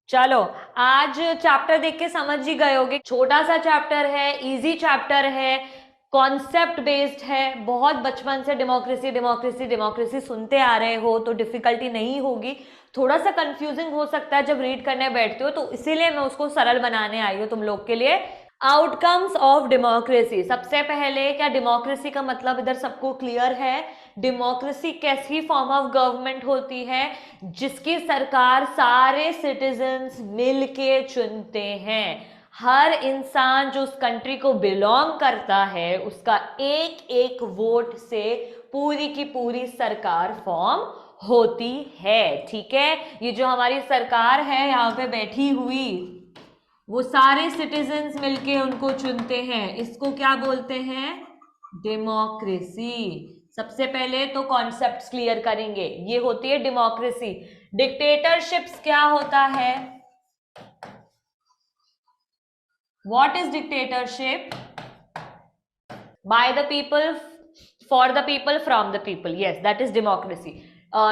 चलो, आज चैप्टर देख के समझ ही गए होगे, छोटा सा चैप्टर है, इजी चैप्टर है, कॉन्सेप्ट बेस्ड है। बहुत बचपन से डेमोक्रेसी डेमोक्रेसी डेमोक्रेसी सुनते आ रहे हो तो डिफिकल्टी नहीं होगी। थोड़ा सा कंफ्यूजिंग हो सकता है जब रीड करने बैठते हो, तो इसीलिए मैं उसको सरल बनाने आई हूँ तुम लोग के लिए। Outcomes of democracy. सबसे पहले, क्या डेमोक्रेसी का मतलब इधर सबको क्लियर है? डेमोक्रेसी कैसी फॉर्म ऑफ गवर्नमेंट होती है जिसकी सरकार सारे सिटीजन्स मिलके चुनते हैं। हर इंसान जो उस कंट्री को बिलोंग करता है उसका एक एक वोट से पूरी की पूरी सरकार फॉर्म होती है। ठीक है, ये जो हमारी सरकार है यहाँ पे बैठी हुई, वो सारे सिटीजन्स मिलके उनको चुनते हैं, इसको क्या बोलते हैं? डेमोक्रेसी। सबसे पहले तो कॉन्सेप्ट्स क्लियर करेंगे, ये होती है डेमोक्रेसी। डिक्टेटरशिप्स क्या होता है? What is dictatorship? By the people, for the people, from the people, yes that is democracy.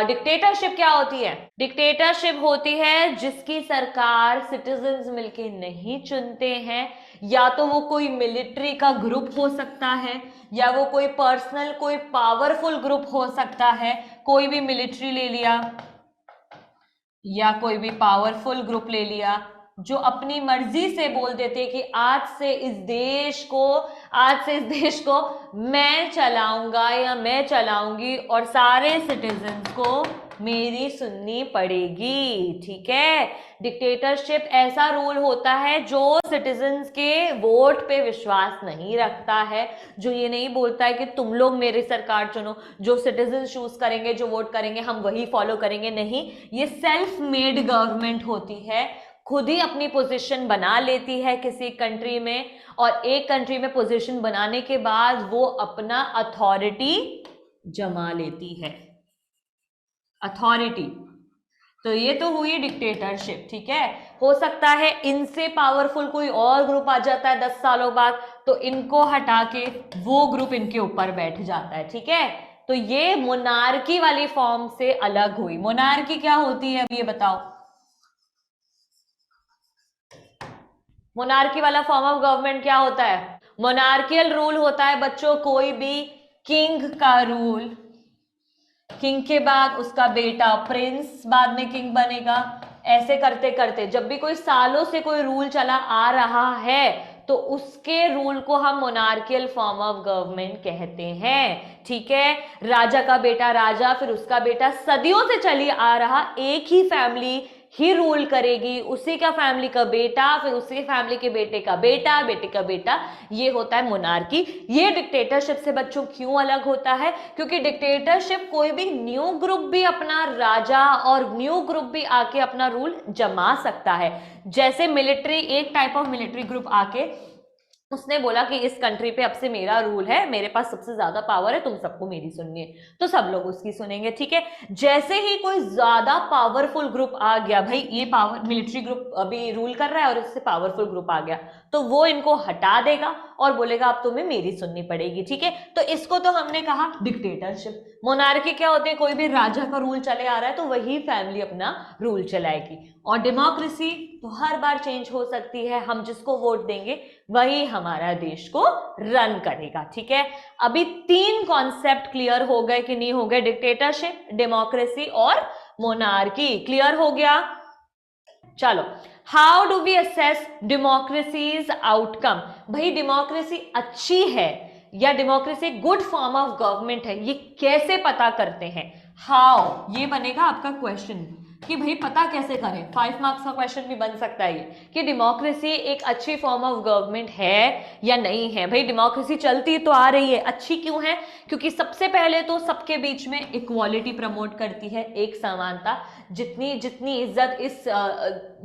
Dictatorship क्या होती है? डिक्टेटरशिप होती है जिसकी सरकार सिटीजन्स मिलके नहीं चुनते हैं, या तो वो कोई मिलिट्री का ग्रुप हो सकता है, या वो कोई पर्सनल कोई पावरफुल ग्रुप हो सकता है। कोई भी मिलिट्री ले लिया या कोई भी पावरफुल ग्रुप ले लिया, जो अपनी मर्जी से बोल देते कि आज से इस देश को मैं चलाऊंगा या मैं चलाऊंगी और सारे सिटीजन्स को मेरी सुननी पड़ेगी। ठीक है, डिक्टेटरशिप ऐसा रूल होता है जो सिटीजन्स के वोट पे विश्वास नहीं रखता है, जो ये नहीं बोलता है कि तुम लोग मेरी सरकार चुनो, जो सिटीजन चूज करेंगे, जो वोट करेंगे हम वही फॉलो करेंगे। नहीं, ये सेल्फ मेड गवर्नमेंट होती है, खुद ही अपनी पोजीशन बना लेती है किसी कंट्री में, और एक कंट्री में पोजीशन बनाने के बाद वो अपना अथॉरिटी जमा लेती है, अथॉरिटी। तो ये तो हुई डिक्टेटरशिप। ठीक है, हो सकता है इनसे पावरफुल कोई और ग्रुप आ जाता है 10 सालों बाद, तो इनको हटा के वो ग्रुप इनके ऊपर बैठ जाता है। ठीक है, तो ये मोनार्की वाली फॉर्म से अलग हुई। मोनार्की क्या होती है अब ये बताओ? मोनार्की वाला फॉर्म ऑफ गवर्नमेंट क्या होता है? मोनार्कियल रूल होता है बच्चों, कोई भी किंग का रूल, किंग के बाद उसका बेटा प्रिंस बाद में किंग बनेगा, ऐसे करते करते जब भी कोई सालों से कोई रूल चला आ रहा है तो उसके रूल को हम मोनार्कियल फॉर्म ऑफ गवर्नमेंट कहते हैं। ठीक है, राजा का बेटा राजा, फिर उसका बेटा, सदियों से चली आ रहा एक ही फैमिली ही रूल करेगी, उसी का फैमिली का बेटा, फिर उसी फैमिली के बेटे का बेटा, बेटे का बेटा, ये होता है मोनार्की। ये डिक्टेटरशिप से बच्चों क्यों अलग होता है? क्योंकि डिक्टेटरशिप कोई भी न्यू ग्रुप भी अपना राजा और न्यू ग्रुप भी आके अपना रूल जमा सकता है। जैसे मिलिट्री, एक टाइप ऑफ मिलिट्री ग्रुप आके उसने बोला कि इस कंट्री पे अब से मेरा रूल है, मेरे पास सबसे ज्यादा पावर है, तुम सबको मेरी सुननी है, तो सब लोग उसकी सुनेंगे। ठीक है, जैसे ही कोई ज्यादा पावरफुल ग्रुप आ गया, भाई ये पावर मिलिट्री ग्रुप अभी रूल कर रहा है और इससे पावरफुल ग्रुप आ गया, तो वो इनको हटा देगा और बोलेगा अब तुम्हें मेरी सुननी पड़ेगी। ठीक है, तो इसको तो हमने कहा डिक्टेटरशिप। मोनार्की क्या होते हैं? कोई भी राजा का रूल चले आ रहा है तो वही फैमिली अपना रूल चलाएगी। और डेमोक्रेसी तो हर बार चेंज हो सकती है, हम जिसको वोट देंगे वही हमारा देश को रन करेगा। ठीक है, अभी 3 कॉन्सेप्ट क्लियर हो गए कि नहीं हो गए? डिक्टेटरशिप, डेमोक्रेसी और मोनार्की। क्लियर हो गया? चलो, how do we assess democracy's outcome? भाई डेमोक्रेसी अच्छी है या democracy good form of government है, ये कैसे पता करते हैं? हाउ, ये बनेगा आपका क्वेश्चन कि भाई पता कैसे करें। 5 मार्क्स का क्वेश्चन भी बन सकता है ये कि डेमोक्रेसी एक अच्छी फॉर्म ऑफ गवर्नमेंट है या नहीं है। भाई डेमोक्रेसी चलती तो आ रही है, अच्छी क्यों है? क्योंकि सबसे पहले तो सबके बीच में इक्वालिटी प्रमोट करती है, एक समानता। जितनी जितनी इज्जत इस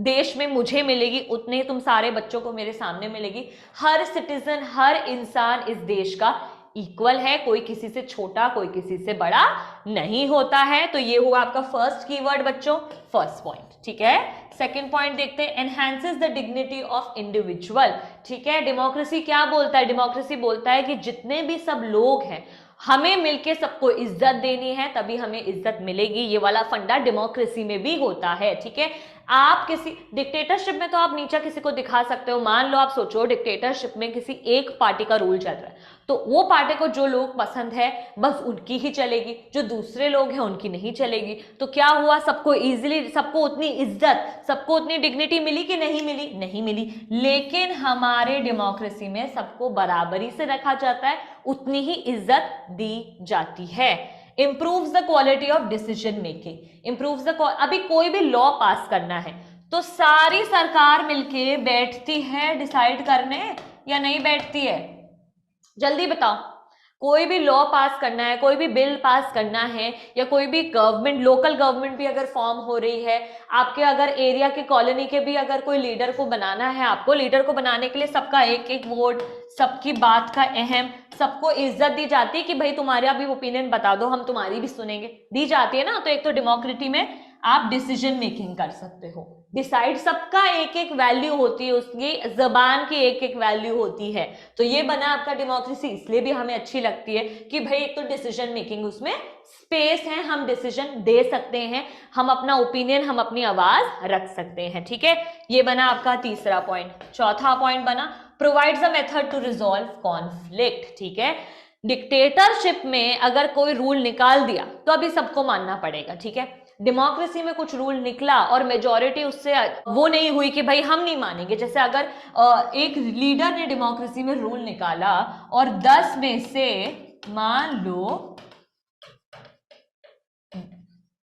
देश में मुझे मिलेगी उतनी तुम सारे बच्चों को मेरे सामने मिलेगी। हर सिटीजन, हर इंसान इस देश का इक्वल है, कोई किसी से छोटा कोई किसी से बड़ा नहीं होता है। तो ये हुआ आपका फर्स्ट कीवर्ड बच्चों, फर्स्ट पॉइंट। ठीक है, सेकंड पॉइंट देखते हैं, enhances the dignity of individual. ठीक है, डेमोक्रेसी क्या बोलता है? डेमोक्रेसी बोलता है कि जितने भी सब लोग हैं हमें मिलके सबको इज्जत देनी है, तभी हमें इज्जत मिलेगी। ये वाला फंडा डेमोक्रेसी में भी होता है। ठीक है, आप किसी डिक्टेटरशिप में तो आप नीचा किसी को दिखा सकते हो, मान लो आप सोचो डिक्टेटरशिप में किसी एक पार्टी का रूल चल रहा है, तो वो पार्टी को जो लोग पसंद है बस उनकी ही चलेगी, जो दूसरे लोग हैं उनकी नहीं चलेगी। तो क्या हुआ, सबको इजीली, सबको उतनी इज्जत, सबको उतनी डिग्निटी मिली कि नहीं मिली? नहीं मिली। लेकिन हमारे डेमोक्रेसी में सबको बराबरी से रखा जाता है, उतनी ही इज्जत दी जाती है। Improves the quality of decision making, improves the, अभी कोई भी लॉ पास करना है तो सारी सरकार मिलके बैठती है डिसाइड करने या नहीं बैठती है? जल्दी बताओ। कोई भी लॉ पास करना है, कोई भी बिल पास करना है, या कोई भी गवर्नमेंट, लोकल गवर्नमेंट भी अगर फॉर्म हो रही है, आपके अगर एरिया के कॉलोनी के भी अगर कोई लीडर को बनाना है, आपको लीडर को बनाने के लिए सबका एक एक वोट, सबकी बात का अहम, सबको इज्जत दी जाती है कि भाई तुम्हारा भी ओपिनियन बता दो, हम तुम्हारी भी सुनेंगे, दी जाती है ना। तो एक तो डेमोक्रेसी में आप डिसीजन मेकिंग कर सकते हो, डिसाइड, सबका एक एक वैल्यू होती है, उसकी जबान की एक एक वैल्यू होती है। तो ये बना आपका डेमोक्रेसी, इसलिए भी हमें अच्छी लगती है कि भाई एक तो डिसीजन मेकिंग, उसमें स्पेस है, हम डिसीजन दे सकते हैं, हम अपना ओपिनियन, हम अपनी आवाज रख सकते हैं। ठीक है, ये बना आपका तीसरा पॉइंट। चौथा पॉइंट बना provides a method to resolve conflict. ठीक है, डिक्टेटरशिप में अगर कोई रूल निकाल दिया तो अभी सबको मानना पड़ेगा। ठीक है, डेमोक्रेसी में कुछ रूल निकला और मेजॉरिटी उससे वो नहीं हुई कि भाई हम नहीं मानेंगे। जैसे अगर एक लीडर ने डेमोक्रेसी में रूल निकाला और 10 में से मान लो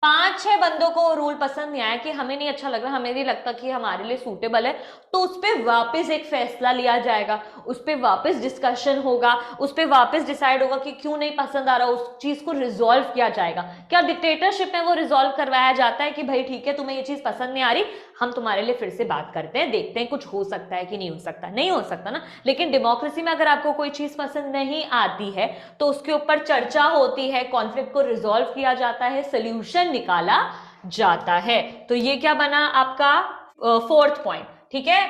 5-6 बंदों को रूल पसंद नहीं आया कि हमें नहीं अच्छा लग रहा, हमें नहीं लगता कि हमारे लिए सूटेबल है, तो उस पर वापस एक फैसला लिया जाएगा, उस पर वापस डिस्कशन होगा, उस पर वापस डिसाइड होगा कि क्यों नहीं पसंद आ रहा, उस चीज को रिजॉल्व किया जाएगा। क्या डिक्टेटरशिप में वो रिजॉल्व करवाया जाता है कि भाई ठीक है तुम्हें ये चीज पसंद नहीं आ रही, हम तुम्हारे लिए फिर से बात करते हैं, देखते हैं कुछ हो सकता है कि नहीं हो सकता? नहीं हो सकता ना। लेकिन डेमोक्रेसी में अगर आपको कोई चीज पसंद नहीं आती है तो उसके ऊपर चर्चा होती है, कॉन्फ्लिक्ट को रिजॉल्व किया जाता है, सोल्यूशन निकाला जाता है। तो ये क्या बना आपका फोर्थ पॉइंट। ठीक है,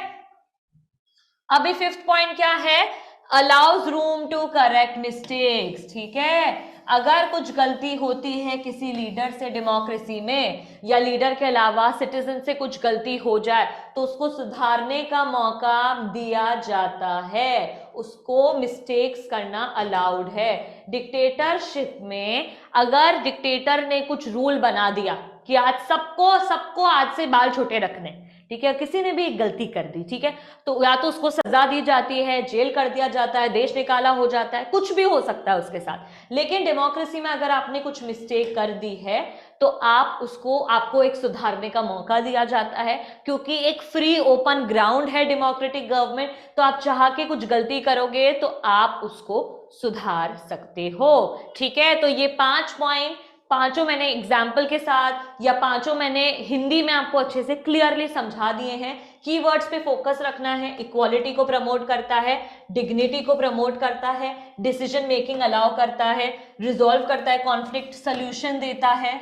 अभी फिफ्थ पॉइंट क्या है? Allows room to correct mistakes. ठीक है, अगर कुछ गलती होती है किसी लीडर से डेमोक्रेसी में, या लीडर के अलावा सिटीजन से कुछ गलती हो जाए तो उसको सुधारने का मौका दिया जाता है, उसको मिस्टेक्स करना अलाउड है। डिक्टेटरशिप में अगर डिक्टेटर ने कुछ रूल बना दिया कि आज सबको आज से बाल छोटे रखने, ठीक है, किसी ने भी एक गलती कर दी, ठीक है, तो या तो उसको सजा दी जाती है, जेल कर दिया जाता है, देश निकाला हो जाता है, कुछ भी हो सकता है उसके साथ। लेकिन डेमोक्रेसी में अगर आपने कुछ मिस्टेक कर दी है तो आपको एक सुधारने का मौका दिया जाता है, क्योंकि एक फ्री ओपन ग्राउंड है डेमोक्रेटिक गवर्नमेंट। तो आप चाह के कुछ गलती करोगे तो आप उसको सुधार सकते हो। ठीक है, तो ये 5 पॉइंट, पांचों मैंने एग्जाम्पल के साथ या पांचों मैंने हिंदी में आपको अच्छे से क्लियरली समझा दिए हैं। कीवर्ड्स पे फोकस रखना है। इक्वालिटी को प्रमोट करता है, डिग्निटी को प्रमोट करता है, डिसीजन मेकिंग अलाउ करता है, रिजॉल्व करता है कॉन्फ्लिक्ट, सोल्यूशन देता है,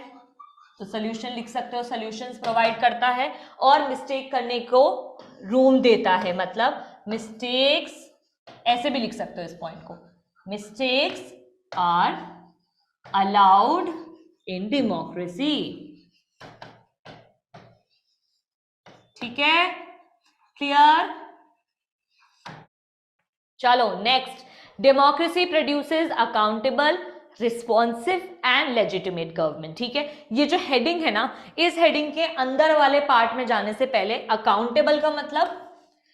तो सोल्यूशन लिख सकते हो, सोल्यूशंस प्रोवाइड करता है, और मिस्टेक करने को रूम देता है। मतलब मिस्टेक्स, ऐसे भी लिख सकते हो इस पॉइंट को, mistakes are allowed in democracy. ठीक है, क्लियर? चलो next, democracy produces accountable, responsive and legitimate government. ठीक है, ये जो हेडिंग है ना, इस हेडिंग के अंदर वाले पार्ट में जाने से पहले अकाउंटेबल का मतलब,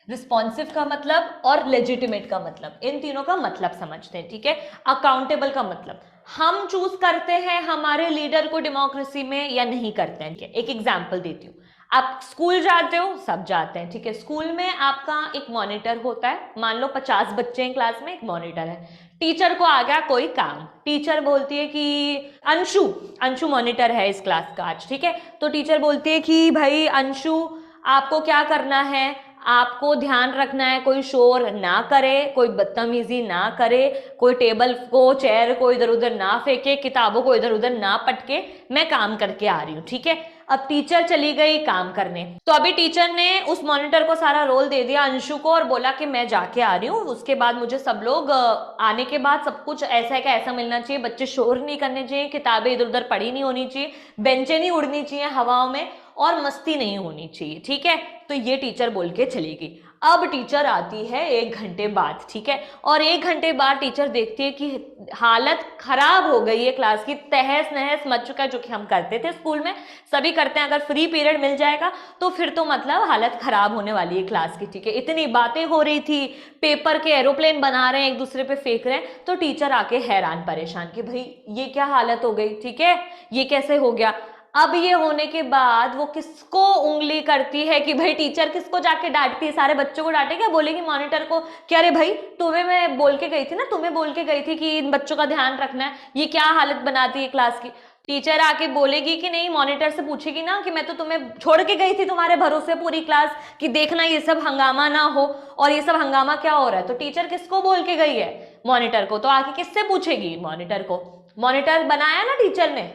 रिस्पॉन्सिव का मतलब और लेजिटिमेट का मतलब, इन तीनों का मतलब समझते हैं। ठीक है, अकाउंटेबल का मतलब हम चूज करते हैं हमारे लीडर को डेमोक्रेसी में या नहीं करते हैं। एक एग्जांपल देती हूँ, आप स्कूल जाते हो, सब जाते हैं, ठीक है, स्कूल में आपका एक मॉनिटर होता है, मान लो 50 बच्चे हैं क्लास में, एक मॉनिटर है। टीचर को आ गया कोई काम, टीचर बोलती है कि अंशु मॉनिटर है इस क्लास का आज, ठीक है, तो टीचर बोलती है कि भाई अंशु आपको क्या करना है, आपको ध्यान रखना है कोई शोर ना करे, कोई बदतमीजी ना करे, कोई टेबल को चेयर को इधर उधर ना फेंके, किताबों को इधर उधर ना पटके, मैं काम करके आ रही हूँ। ठीक है, अब टीचर चली गई काम करने, तो अभी टीचर ने उस मॉनिटर को सारा रोल दे दिया अंशु को और बोला कि मैं जाके आ रही हूँ, उसके बाद मुझे सब लोग आने के बाद सब कुछ ऐसा है कि ऐसा मिलना चाहिए, बच्चे शोर नहीं करने चाहिए, किताबें इधर उधर पड़ी नहीं होनी चाहिए, बेंचें नहीं उड़नी चाहिए हवाओं में, और मस्ती नहीं होनी चाहिए, ठीक है। तो ये टीचर बोल के चलेगी। अब टीचर आती है 1 घंटे बाद, ठीक है, और 1 घंटे बाद टीचर देखती है कि हालत खराब हो गई है क्लास की, तहस नहस मच चुका है, जो कि हम करते थे स्कूल में, सभी करते हैं। अगर फ्री पीरियड मिल जाएगा तो फिर तो मतलब हालत खराब होने वाली है क्लास की, ठीक है। इतनी बातें हो रही थी, पेपर के एरोप्लेन बना रहे हैं, एक दूसरे पे फेंक रहे हैं, तो टीचर आके हैरान परेशान कि भाई ये क्या हालत हो गई, ठीक है, ये कैसे हो गया। अब ये होने के बाद वो किसको उंगली करती है कि भाई टीचर किसको जाके डांटती है, सारे बच्चों को डांटे क्या, बोलेगी मॉनिटर को कि अरे भाई तुम्हें मैं बोल के गई थी ना, तुम्हें बोल के गई थी कि इन बच्चों का ध्यान रखना है, ये क्या हालत बनाती है क्लास की। टीचर आके बोलेगी कि नहीं, मॉनिटर से पूछेगी ना कि मैं तो तुम्हें छोड़ के गई थी तुम्हारे भरोसे पूरी क्लास, कि देखना ये सब हंगामा ना हो, और ये सब हंगामा क्या हो रहा है। तो टीचर किसको बोल के गई है, मॉनिटर को। तो आके किससे पूछेगी, मॉनिटर को। मॉनिटर बनाया ना टीचर ने,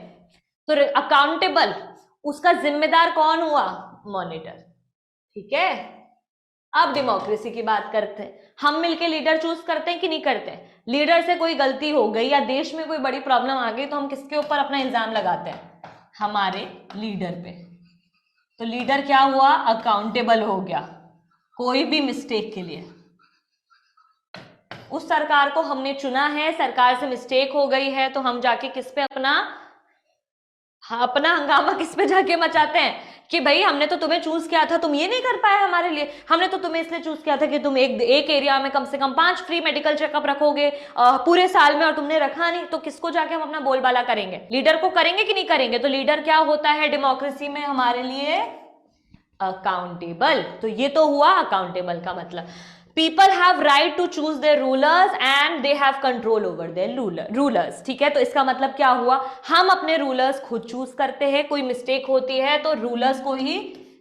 तो अकाउंटेबल उसका जिम्मेदार कौन हुआ, मॉनिटर, ठीक है। अब डेमोक्रेसी की बात करते हैं। हम मिलके लीडर चूज करते हैं कि नहीं करते हैं। लीडर से कोई गलती हो गई या देश में कोई बड़ी प्रॉब्लम आ गई तो हम किसके ऊपर अपना इल्जाम लगाते हैं, हमारे लीडर पे। तो लीडर क्या हुआ, अकाउंटेबल हो गया कोई भी मिस्टेक के लिए। उस सरकार को हमने चुना है, सरकार से मिस्टेक हो गई है, तो हम जाके किस पे अपना हंगामा किस पे जाके मचाते हैं कि भाई हमने तो तुम्हें चूज किया था, तुम ये नहीं कर पाए हमारे लिए। हमने तो तुम्हें इसलिए चूज किया था कि तुम एक एरिया में कम से कम 5 फ्री मेडिकल चेकअप रखोगे पूरे साल में, और तुमने रखा नहीं, तो किसको जाके हम अपना बोलबाला करेंगे, लीडर को करेंगे कि नहीं करेंगे। तो लीडर क्या होता है डेमोक्रेसी में हमारे लिए, अकाउंटेबल। तो ये तो हुआ अकाउंटेबल का मतलब। People have right to choose their rulers and they have control over their rulers, ठीक है। तो इसका मतलब क्या हुआ, हम अपने रूलर्स खुद चूज करते हैं, कोई मिस्टेक होती है तो रूलर्स को ही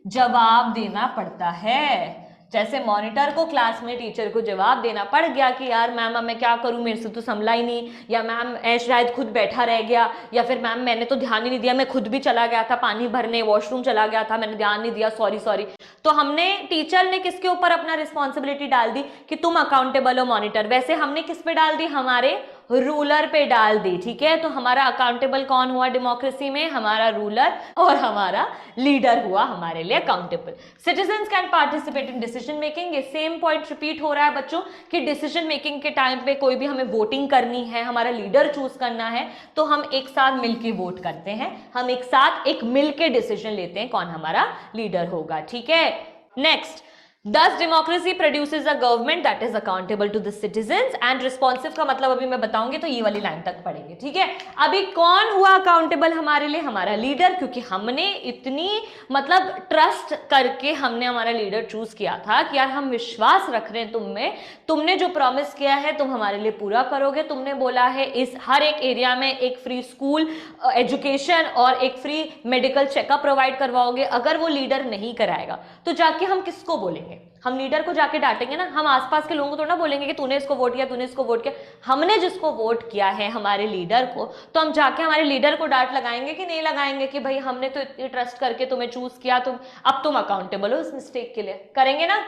जवाब देना पड़ता है। जैसे मॉनिटर को क्लास में टीचर को जवाब देना पड़ गया कि यार मैम अब मैं क्या करूं, मेरे से तो संभला ही नहीं, या मैम शायद खुद बैठा रह गया, या फिर मैम मैंने तो ध्यान ही नहीं दिया, मैं खुद भी चला गया था पानी भरने, वॉशरूम चला गया था, मैंने ध्यान नहीं दिया, सॉरी सॉरी। तो हमने, टीचर ने किसके ऊपर अपना रिस्पॉन्सिबिलिटी डाल दी कि तुम अकाउंटेबल हो मॉनिटर। वैसे हमने किस पे डाल दी, हमारे रूलर पे डाल दी, ठीक है। तो हमारा अकाउंटेबल कौन हुआ डेमोक्रेसी में, हमारा रूलर, और हमारा लीडर हुआ हमारे लिए accountable. Citizens can participate in decision making. ये सेम पॉइंट रिपीट हो रहा है बच्चों कि डिसीजन मेकिंग के टाइम पे कोई भी हमें वोटिंग करनी है, हमारा लीडर चूज करना है, तो हम एक साथ मिलके वोट करते हैं, हम एक साथ एक मिलके डिसीजन लेते हैं कौन हमारा लीडर होगा, ठीक है। Next, Thus democracy produces a government that is accountable to the citizens and responsive का मतलब अभी मैं बताऊंगी, तो ये वाली लाइन तक पढ़ेंगे, ठीक है। अभी कौन हुआ अकाउंटेबल हमारे लिए, हमारा लीडर, क्योंकि हमने इतनी मतलब ट्रस्ट करके हमने हमारा लीडर चूज किया था कि यार हम विश्वास रख रहे हैं तुम में, तुमने जो प्रॉमिस किया है तुम हमारे लिए पूरा करोगे। तुमने बोला है इस हर एक एरिया में एक फ्री स्कूल एजुकेशन और एक फ्री मेडिकल चेकअप प्रोवाइड करवाओगे। अगर वो लीडर नहीं कराएगा तो जाके हम किसको बोलेंगे, हम लीडर को जाके डांटेंगे ना, हम आसपास के लोगों को तो ना बोलेंगे कि तूने इसको वोट किया, तूने इसको वोट किया। हमने जिसको वोट किया है हमारे लीडर को, तो हम जाके हमारे लीडर को डांट लगाएंगे कि नहीं लगाएंगे कि भाई हमने तो इतनी ट्रस्ट करके तुम्हें चूज किया, अब तुम अकाउंटेबल हो इस मिस्टेक के लिए, करेंगे ना।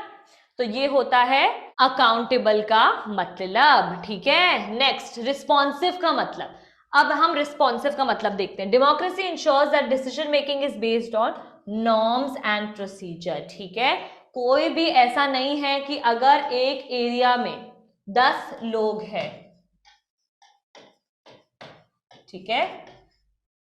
तो ये होता है अकाउंटेबल का मतलब, ठीक है। नेक्स्ट, रिस्पॉन्सिव का मतलब। अब हम रिस्पॉन्सिव का मतलब देखते हैं। Democracy ensures that decision making is based on norms and procedure, ठीक है। कोई भी ऐसा नहीं है कि अगर एक एरिया में 10 लोग हैं, ठीक है,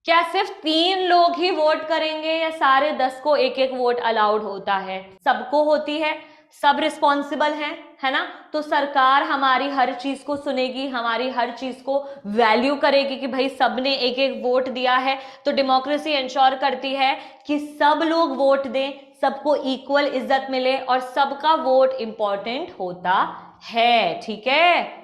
क्या सिर्फ 3 लोग ही वोट करेंगे या सारे 10 को एक एक वोट अलाउड होता है, सबको होती है, सब रिस्पॉन्सिबल हैं, है ना। तो सरकार हमारी हर चीज को सुनेगी, हमारी हर चीज को वैल्यू करेगी कि भाई सबने एक एक वोट दिया है। तो डेमोक्रेसी इंश्योर करती है कि सब लोग वोट दें, सबको इक्वल इज्जत मिले और सबका वोट इंपॉर्टेंट होता है, ठीक है।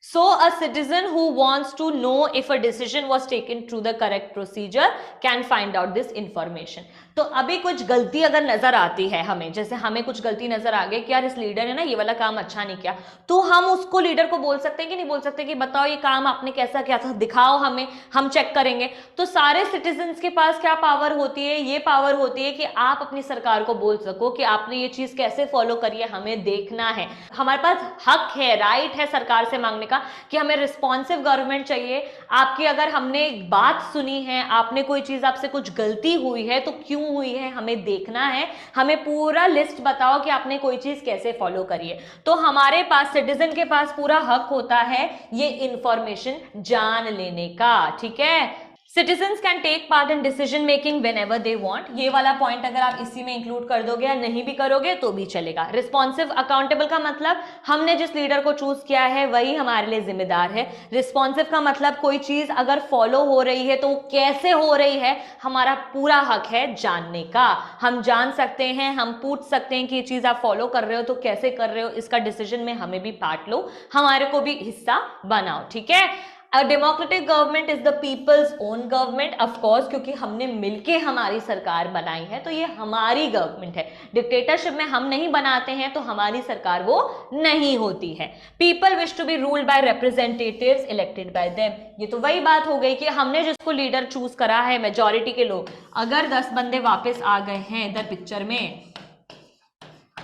So a citizen who wants to know if a decision was taken through the correct procedure can find out this information. तो अभी कुछ गलती अगर नजर आती है हमें, जैसे हमें कुछ गलती नजर आ गई कि यार इस लीडर ने ना ये वाला काम अच्छा नहीं किया, तो हम उसको लीडर को बोल सकते हैं कि नहीं बोल सकते कि बताओ ये काम आपने कैसा किया था, दिखाओ हमें, हम चेक करेंगे। तो सारे सिटीजन्स के पास क्या पावर होती है, ये पावर होती है कि आप अपनी सरकार को बोल सको कि आपने ये चीज कैसे फॉलो करी है, हमें देखना है। हमारे पास हक है, राइट है सरकार से मांगने का कि हमें रिस्पॉन्सिव गवर्नमेंट चाहिए। आपकी अगर हमने बात सुनी है, आपने कोई चीज आपसे कुछ गलती हुई है तो क्यों हुई है हमें देखना है, हमें पूरा लिस्ट बताओ कि आपने कोई चीज कैसे फॉलो करी है। तो हमारे पास, सिटीजन के पास पूरा हक होता है ये इंफॉर्मेशन जान लेने का, ठीक है। Citizens can take part in decision making whenever they want, ये वाला पॉइंट अगर आप इसी में इंक्लूड कर दोगे या नहीं भी करोगे तो भी चलेगा। रिस्पॉन्सिव अकाउंटेबल का मतलब हमने जिस लीडर को चूज किया है वही हमारे लिए जिम्मेदार है। रिस्पॉन्सिव का मतलब कोई चीज अगर फॉलो हो रही है तो वो कैसे हो रही है हमारा पूरा हक है जानने का। हम जान सकते हैं, हम पूछ सकते हैं कि ये चीज आप फॉलो कर रहे हो तो कैसे कर रहे हो, इसका डिसीजन में हमें भी पार्ट लो, हमारे को भी हिस्सा बनाओ, ठीक है। A democratic government is the people's own government, of course, क्योंकि हमने मिलके हमारी सरकार बनाई है तो ये हमारी गवर्नमेंट है। डिक्टेटरशिप में हम नहीं बनाते हैं तो हमारी सरकार वो नहीं होती है। People wish to be ruled by representatives elected by them, ये तो वही बात हो गई कि हमने जिसको लीडर चूज करा है, मेजॉरिटी के लोग, अगर 10 बंदे वापस आ गए हैं इधर पिक्चर में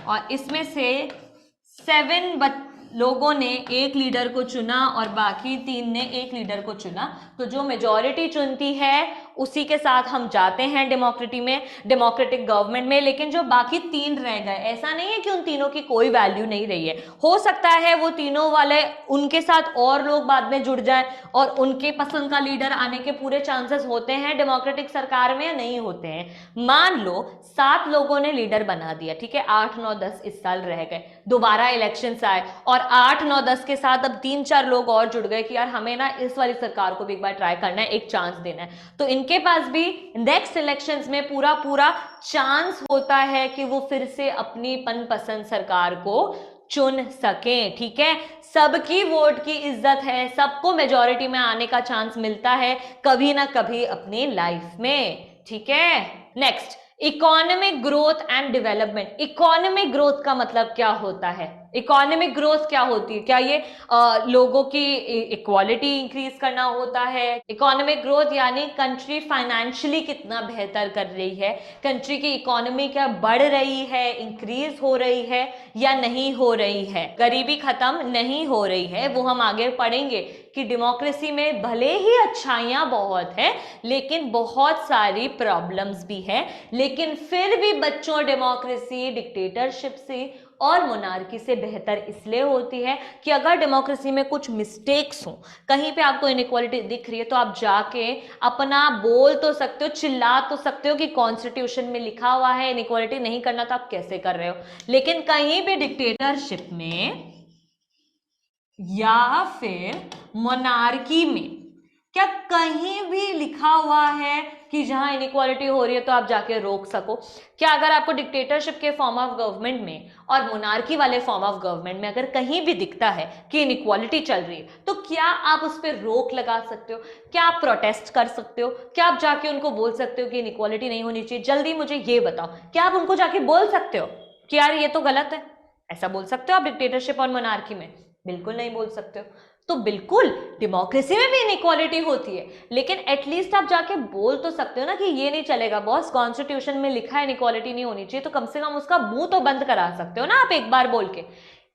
और इसमें से 7 लोगों ने एक लीडर को चुना और बाकी 3 ने एक लीडर को चुना, तो जो मेजॉरिटी चुनती है उसी के साथ हम जाते हैं डेमोक्रेटिक गवर्नमेंट में। लेकिन जो बाकी 3 रह गए, ऐसा नहीं है कि उन तीनों की कोई वैल्यू नहीं रही है, हो सकता है वो तीनों वाले उनके साथ और लोग बाद में जुड़ जाए और उनके पसंद का लीडर आने के पूरे चांसेस होते हैं डेमोक्रेटिक सरकार में या नहीं होते हैं। मान लो 7 लोगों ने लीडर बना दिया, ठीक है, 8, 9, 10 इस साल रह गए, दोबारा इलेक्शंस आए और 8, 9, 10 के साथ अब 3-4 लोग और जुड़ गए कि यार हमें ना इस वाली सरकार को भी एक बार ट्राई करना है, एक चांस देना है, तो इनके पास भी नेक्स्ट इलेक्शंस में पूरा चांस होता है कि वो फिर से अपनी मनपसंद सरकार को चुन सकें, ठीक है। सबकी वोट की इज्जत है, सबको मेजॉरिटी में आने का चांस मिलता है कभी ना कभी अपनी लाइफ में, ठीक है। Next, economic growth and development. Economic growth का मतलब क्या होता है? इकोनॉमिक ग्रोथ क्या होती है? क्या ये लोगों की इक्वालिटी इंक्रीज करना होता है? इकोनॉमिक ग्रोथ यानी कंट्री फाइनेंशियली कितना बेहतर कर रही है, कंट्री की इकोनॉमी क्या बढ़ रही है, इंक्रीज हो रही है या नहीं हो रही है, गरीबी खत्म नहीं हो रही है। वो हम आगे पढ़ेंगे कि डेमोक्रेसी में भले ही अच्छाइयां बहुत है लेकिन बहुत सारी प्रॉब्लम्स भी है, लेकिन फिर भी बच्चों डेमोक्रेसी डिक्टेटरशिप से और मोनार्की से बेहतर इसलिए होती है कि अगर डेमोक्रेसी में कुछ मिस्टेक्स हो, कहीं पे आपको इनइक्वालिटी दिख रही है, तो आप जाके अपना बोल तो सकते हो, चिल्ला तो सकते हो कि कॉन्स्टिट्यूशन में लिखा हुआ है इनइक्वालिटी नहीं करना, तो आप कैसे कर रहे हो। लेकिन कहीं भी डिक्टेटरशिप में या फिर मोनार्की में क्या कहीं भी लिखा हुआ है कि जहां इनइक्वालिटी हो रही है तो आप जाके रोक सको? क्या अगर आपको डिक्टेटरशिप के फॉर्म ऑफ गवर्नमेंट में और मोनार्की वाले फॉर्म ऑफ गवर्नमेंट में अगर कहीं भी दिखता है कि इनइक्वालिटी चल रही है तो क्या आप उस पर रोक लगा सकते हो? क्या आप प्रोटेस्ट कर सकते हो? क्या आप जाके उनको बोल सकते हो कि इनइक्वालिटी नहीं होनी चाहिए? जल्दी मुझे ये बताओ, क्या आप उनको जाके बोल सकते हो कि यार ये तो गलत है? ऐसा बोल सकते हो आप डिक्टेटरशिप और मोनार्की में? बिल्कुल नहीं बोल सकते हो। तो बिल्कुल डेमोक्रेसी में भी इनइक्वालिटी होती है, लेकिन एटलीस्ट आप जाके बोल तो सकते हो ना कि ये नहीं चलेगा बॉस, कॉन्स्टिट्यूशन में लिखा है इनइक्वालिटी नहीं होनी चाहिए, तो कम से कम उसका मुंह तो बंद करा सकते हो ना आप एक बार बोल के।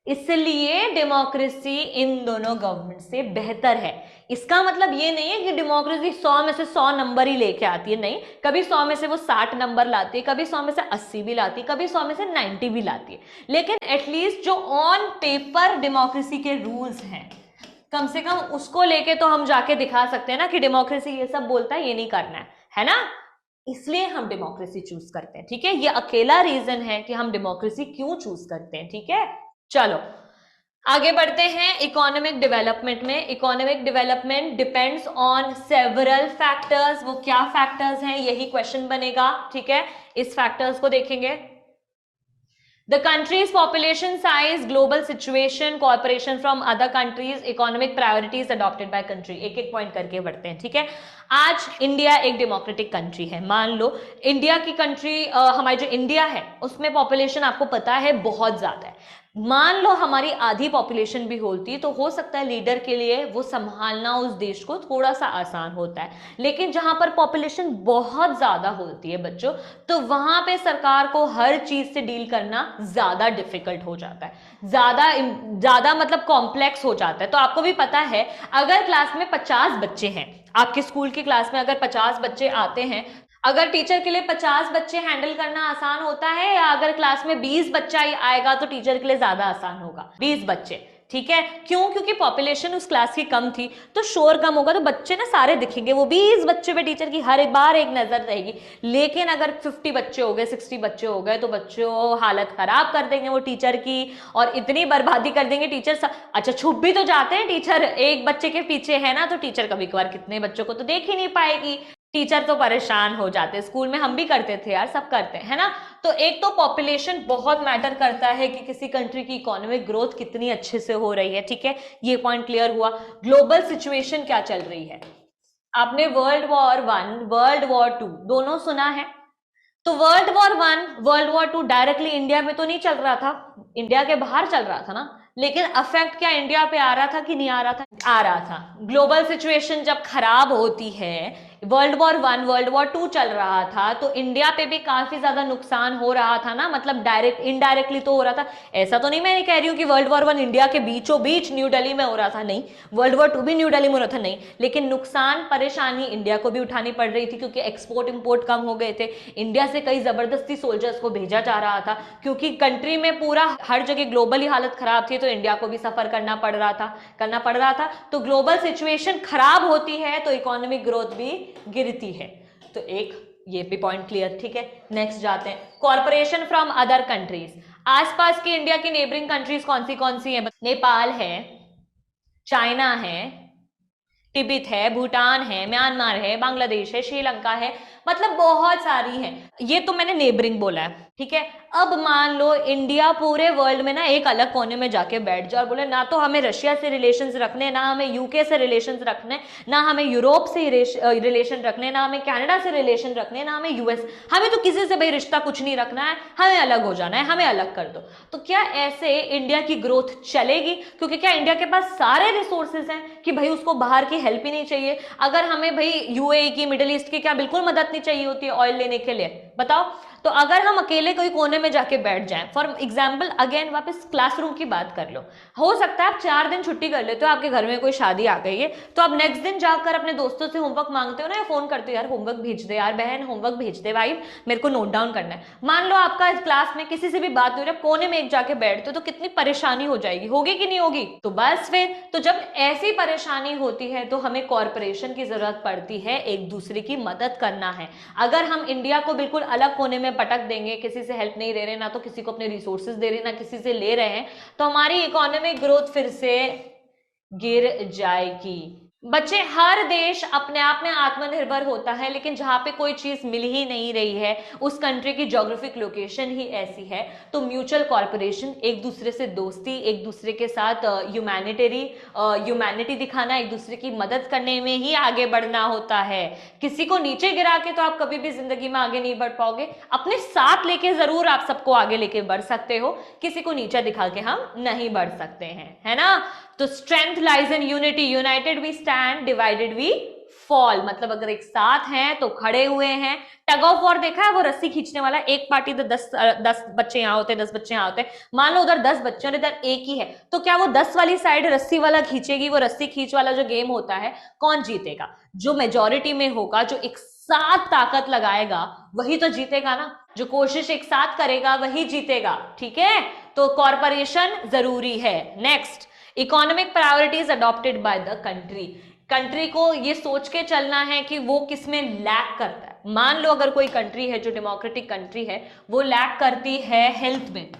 इसलिए डेमोक्रेसी इन दोनों गवर्नमेंट से बेहतर है। इसका मतलब ये नहीं है कि डेमोक्रेसी 100 में से 100 नंबर ही लेके आती है, नहीं, कभी 100 में से वो 60 नंबर लाती है, कभी 100 में से 80 भी लाती है, कभी 100 में से 90 भी लाती है, लेकिन एटलीस्ट जो ऑन पेपर डेमोक्रेसी के रूल्स हैं कम से कम उसको लेके तो हम जाके दिखा सकते हैं ना कि डेमोक्रेसी ये सब बोलता है, ये नहीं करना है ना। इसलिए हम डेमोक्रेसी चूज करते हैं, ठीक है। ये अकेला रीजन है कि हम डेमोक्रेसी क्यों चूज करते हैं, ठीक है। चलो आगे बढ़ते हैं इकोनॉमिक डेवलपमेंट में। Economic development depends on several factors. वो क्या फैक्टर्स हैं, यही क्वेश्चन बनेगा, ठीक है। इस फैक्टर्स को देखेंगे। The country's population size, global situation, cooperation from other countries, economic priorities adopted by country। एक एक पॉइंट करके बढ़ते हैं, ठीक है। आज इंडिया एक डेमोक्रेटिक कंट्री है, मान लो इंडिया की कंट्री, हमारी जो इंडिया है उसमें पॉपुलेशन आपको पता है बहुत ज्यादा है। मान लो हमारी आधी पॉपुलेशन भी होती तो हो सकता है लीडर के लिए वो संभालना उस देश को थोड़ा सा आसान होता है, लेकिन जहां पर पॉपुलेशन बहुत ज्यादा होती है बच्चों, तो वहां पे सरकार को हर चीज से डील करना ज्यादा डिफिकल्ट हो जाता है, ज्यादा ज्यादा मतलब कॉम्प्लेक्स हो जाता है। तो आपको भी पता है, अगर क्लास में 50 बच्चे हैं, आपके स्कूल की क्लास में अगर 50 बच्चे आते हैं, अगर टीचर के लिए 50 बच्चे हैंडल करना आसान होता है, या अगर क्लास में 20 बच्चा ही आएगा तो टीचर के लिए ज्यादा आसान होगा? 20 बच्चे, ठीक है। क्यों? क्योंकि पॉपुलेशन उस क्लास की कम थी, तो शोर कम होगा, तो बच्चे ना सारे दिखेंगे, वो 20 बच्चे पे टीचर की हर बार एक नजर रहेगी। लेकिन अगर 50 बच्चे हो गए, 60 बच्चे हो गए, तो बच्चों हालत खराब कर देंगे वो टीचर की, और इतनी बर्बादी कर देंगे टीचर। अच्छा, छुप भी तो जाते हैं टीचर, एक बच्चे के पीछे है ना, तो टीचर कभी कभार कितने बच्चों को तो देख ही नहीं पाएगी, टीचर तो परेशान हो जाते। स्कूल में हम भी करते थे यार, सब करते हैं, है ना। तो एक तो पॉपुलेशन बहुत मैटर करता है कि किसी कंट्री की इकोनॉमिक ग्रोथ कितनी अच्छे से हो रही है, ठीक है, ये पॉइंट क्लियर हुआ। ग्लोबल सिचुएशन क्या चल रही है? आपने वर्ल्ड वॉर 1, वर्ल्ड वॉर 2 दोनों सुना है। तो world war 1, world war 2 directly India में तो नहीं चल रहा था, इंडिया के बाहर चल रहा था ना, लेकिन अफेक्ट क्या इंडिया पे आ रहा था कि नहीं आ रहा था? आ रहा था। ग्लोबल सिचुएशन जब खराब होती है, वर्ल्ड वॉर 1, वर्ल्ड वॉर 2 चल रहा था, तो इंडिया पे भी काफी ज्यादा नुकसान हो रहा था ना, मतलब डायरेक्ट इनडायरेक्टली तो हो रहा था। ऐसा तो नहीं मैं कह रही हूँ कि वर्ल्ड वॉर 1 इंडिया के बीचों बीच न्यू दिल्ली में हो रहा था, नहीं, वर्ल्ड वॉर 2 भी न्यू दिल्ली में हो रहा था, नहीं, लेकिन नुकसान परेशानी इंडिया को भी उठानी पड़ रही थी, क्योंकि एक्सपोर्ट इंपोर्ट कम हो गए थे, इंडिया से कई जबरदस्ती सोल्जर्स को भेजा जा रहा था, क्योंकि कंट्री में पूरा हर जगह ग्लोबली हालत खराब थी, तो इंडिया को भी सफर करना पड़ रहा था। तो ग्लोबल सिचुएशन खराब होती है तो इकोनॉमिक ग्रोथ भी गिरती है। तो एक ये भी पॉइंट क्लियर, ठीक है। नेक्स्ट जाते हैं, कॉर्पोरेशन फ्रॉम अदर कंट्रीज। आसपास की इंडिया की नेबरिंग कंट्रीज कौन सी है? नेपाल है, चाइना है, तिब्बत है, भूटान है, म्यांमार है, बांग्लादेश है, श्रीलंका है, मतलब बहुत सारी हैं। ये तो मैंने नेबरिंग बोला है, ठीक है। अब मान लो इंडिया पूरे वर्ल्ड में ना एक अलग कोने में जाके बैठ जाए और बोले ना तो हमें रशिया से रिलेशंस रखने, ना हमें यूके से रिलेशंस रखने, ना हमें यूरोप से रिलेशन रखने, ना हमें कनाडा से रिलेशन रखने, ना हमें यूएस, हमें तो किसी से भाई रिश्ता कुछ नहीं रखना है, हमें अलग हो जाना है, हमें अलग कर दो। तो क्या ऐसे इंडिया की ग्रोथ चलेगी? क्योंकि क्या इंडिया के पास सारे रिसोर्सेज हैं कि भाई उसको बाहर की हेल्प ही नहीं चाहिए? अगर हमें भाई यूएई की, मिडिल ईस्ट की क्या बिल्कुल मदद नहीं चाहिए होती है ऑयल लेने के लिए? बताओ। तो अगर हम अकेले कोई कोने में जाके बैठ जाएं, फॉर एग्जाम्पल अगेन वापस क्लासरूम की बात कर लो, हो सकता है आप 4 दिन छुट्टी कर लेते हो, आपके घर में कोई शादी आ गई है, तो आप नेक्स्ट दिन जाकर अपने दोस्तों से होमवर्क मांगते हो ना, या फोन करते हो, यार होमवर्क भेज दे, यार बहन होमवर्क भेज दे, भाई मेरे को नोट डाउन करना है। मान लो आपका क्लास में किसी से भी बात हो रही है, कोने में एक जाके बैठते हो, तो कितनी परेशानी हो जाएगी, होगी कि नहीं होगी? तो बस फिर तो जब ऐसी परेशानी होती है तो हमें कॉर्पोरेशन की जरूरत पड़ती है, एक दूसरे की मदद करना है। अगर हम इंडिया को बिल्कुल अलग कोने में पटक देंगे, किसी से हेल्प नहीं दे रहे, ना तो किसी को अपने रिसोर्सेज दे रहे, ना किसी से ले रहे हैं, तो हमारी इकोनॉमिक ग्रोथ फिर से गिर जाएगी। बच्चे, हर देश अपने आप में आत्मनिर्भर होता है, लेकिन जहां पे कोई चीज मिल ही नहीं रही है, उस कंट्री की ज्योग्राफिक लोकेशन ही ऐसी है, तो म्यूचुअल कॉर्पोरेशन, एक दूसरे से दोस्ती, एक दूसरे के साथ ह्यूमैनिटी दिखाना, एक दूसरे की मदद करने में ही आगे बढ़ना होता है। किसी को नीचे गिरा के तो आप कभी भी जिंदगी में आगे नहीं बढ़ पाओगे। अपने साथ लेके जरूर आप सबको आगे लेके बढ़ सकते हो, किसी को नीचा दिखा के हम नहीं बढ़ सकते हैं, है ना। तो strength lies in unity, united we stand, divided we fall, मतलब अगर एक साथ हैं तो खड़े हुए हैं। टग ऑफ वॉर देखा है, वो रस्सी खींचने वाला, एक पार्टी तो 10 बच्चे यहाँ होते हैं, 10 बच्चे यहाँ होते हैं, मान लो उधर 10 बच्चे और इधर एक ही है, तो क्या वो 10 वाली साइड रस्सी वाला खींचेगी? वो रस्सी खींच वाला जो गेम होता है, कौन जीतेगा? जो मेजोरिटी में होगा, जो एक साथ ताकत लगाएगा वही तो जीतेगा ना, जो कोशिश एक साथ करेगा वही जीतेगा, ठीक है। तो कॉर्पोरेशन जरूरी है। Next, economic priorities adopted by the country. Country को ये सोच के चलना है कि वो किसमें लैक करता है। मान लो अगर कोई कंट्री है जो डेमोक्रेटिक कंट्री है, वो लैक करती है हेल्थ में,